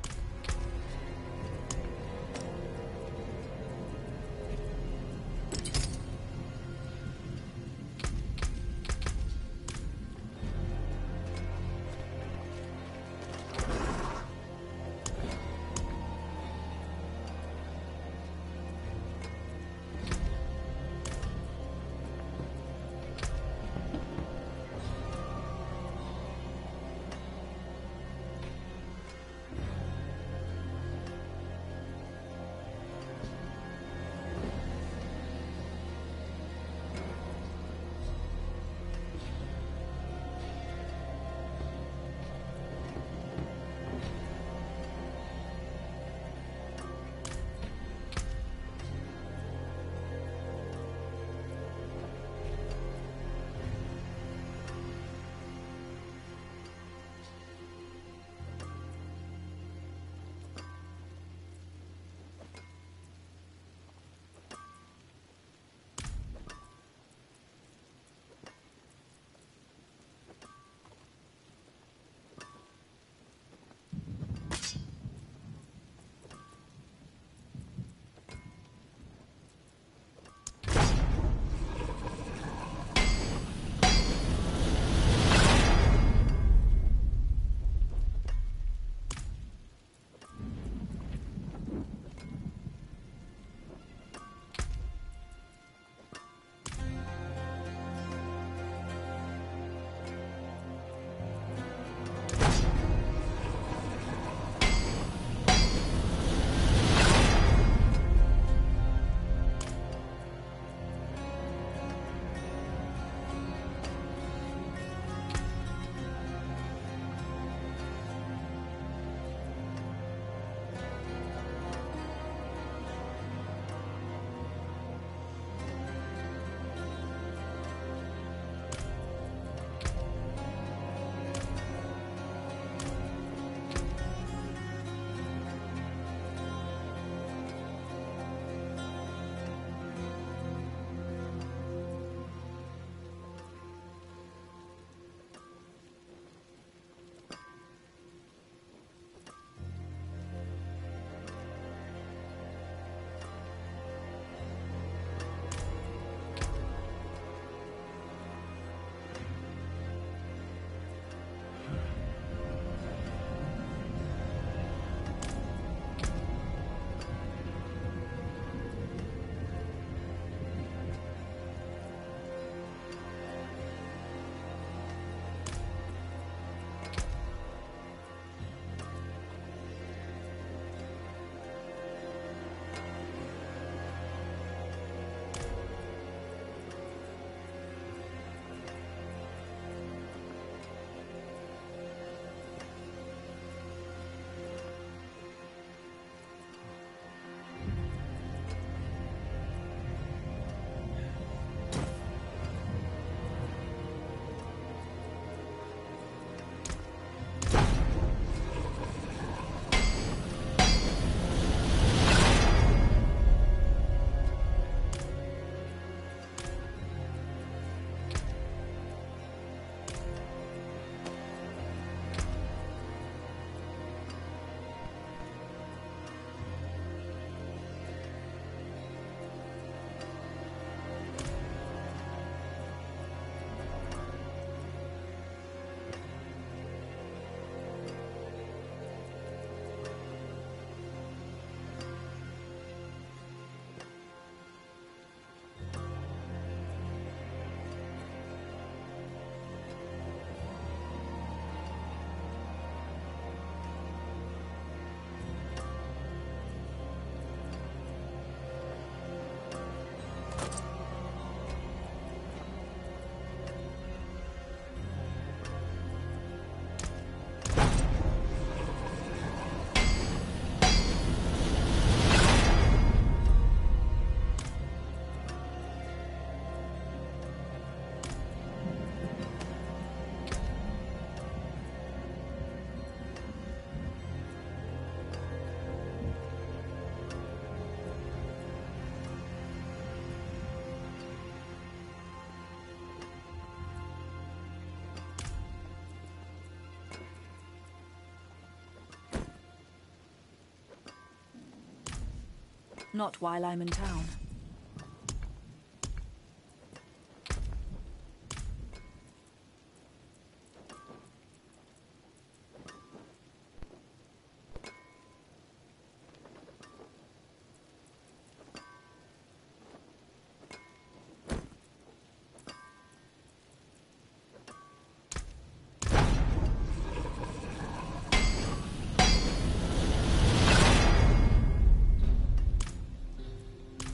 Speaker 3: Not while I'm in town.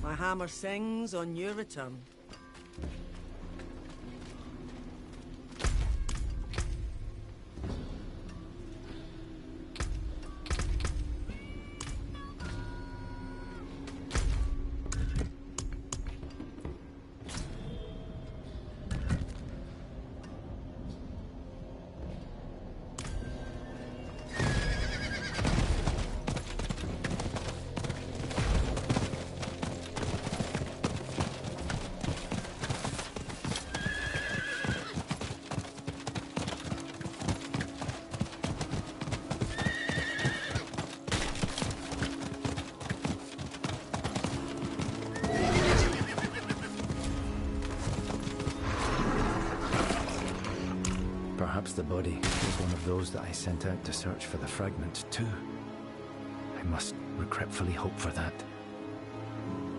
Speaker 9: My hammer sings on your return.
Speaker 15: Perhaps the body was one of those that I sent out to search for the fragments too. I must regretfully hope for that.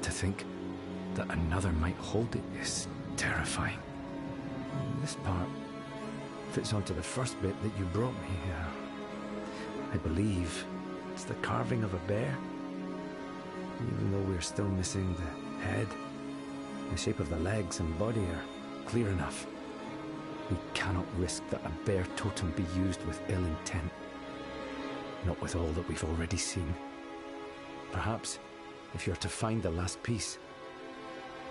Speaker 15: To think that another might hold it is terrifying. This part fits onto the first bit that you brought me. I believe it's the carving of a bear. Even though we're still missing the head, the shape of the legs and body are clear enough. We cannot risk that a bear totem be used with ill intent. Not with all that we've already seen. Perhaps, if you're to find the last piece,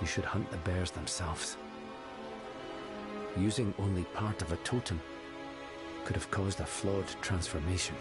Speaker 15: you should hunt the bears themselves. Using only part of a totem could have caused a flawed transformation.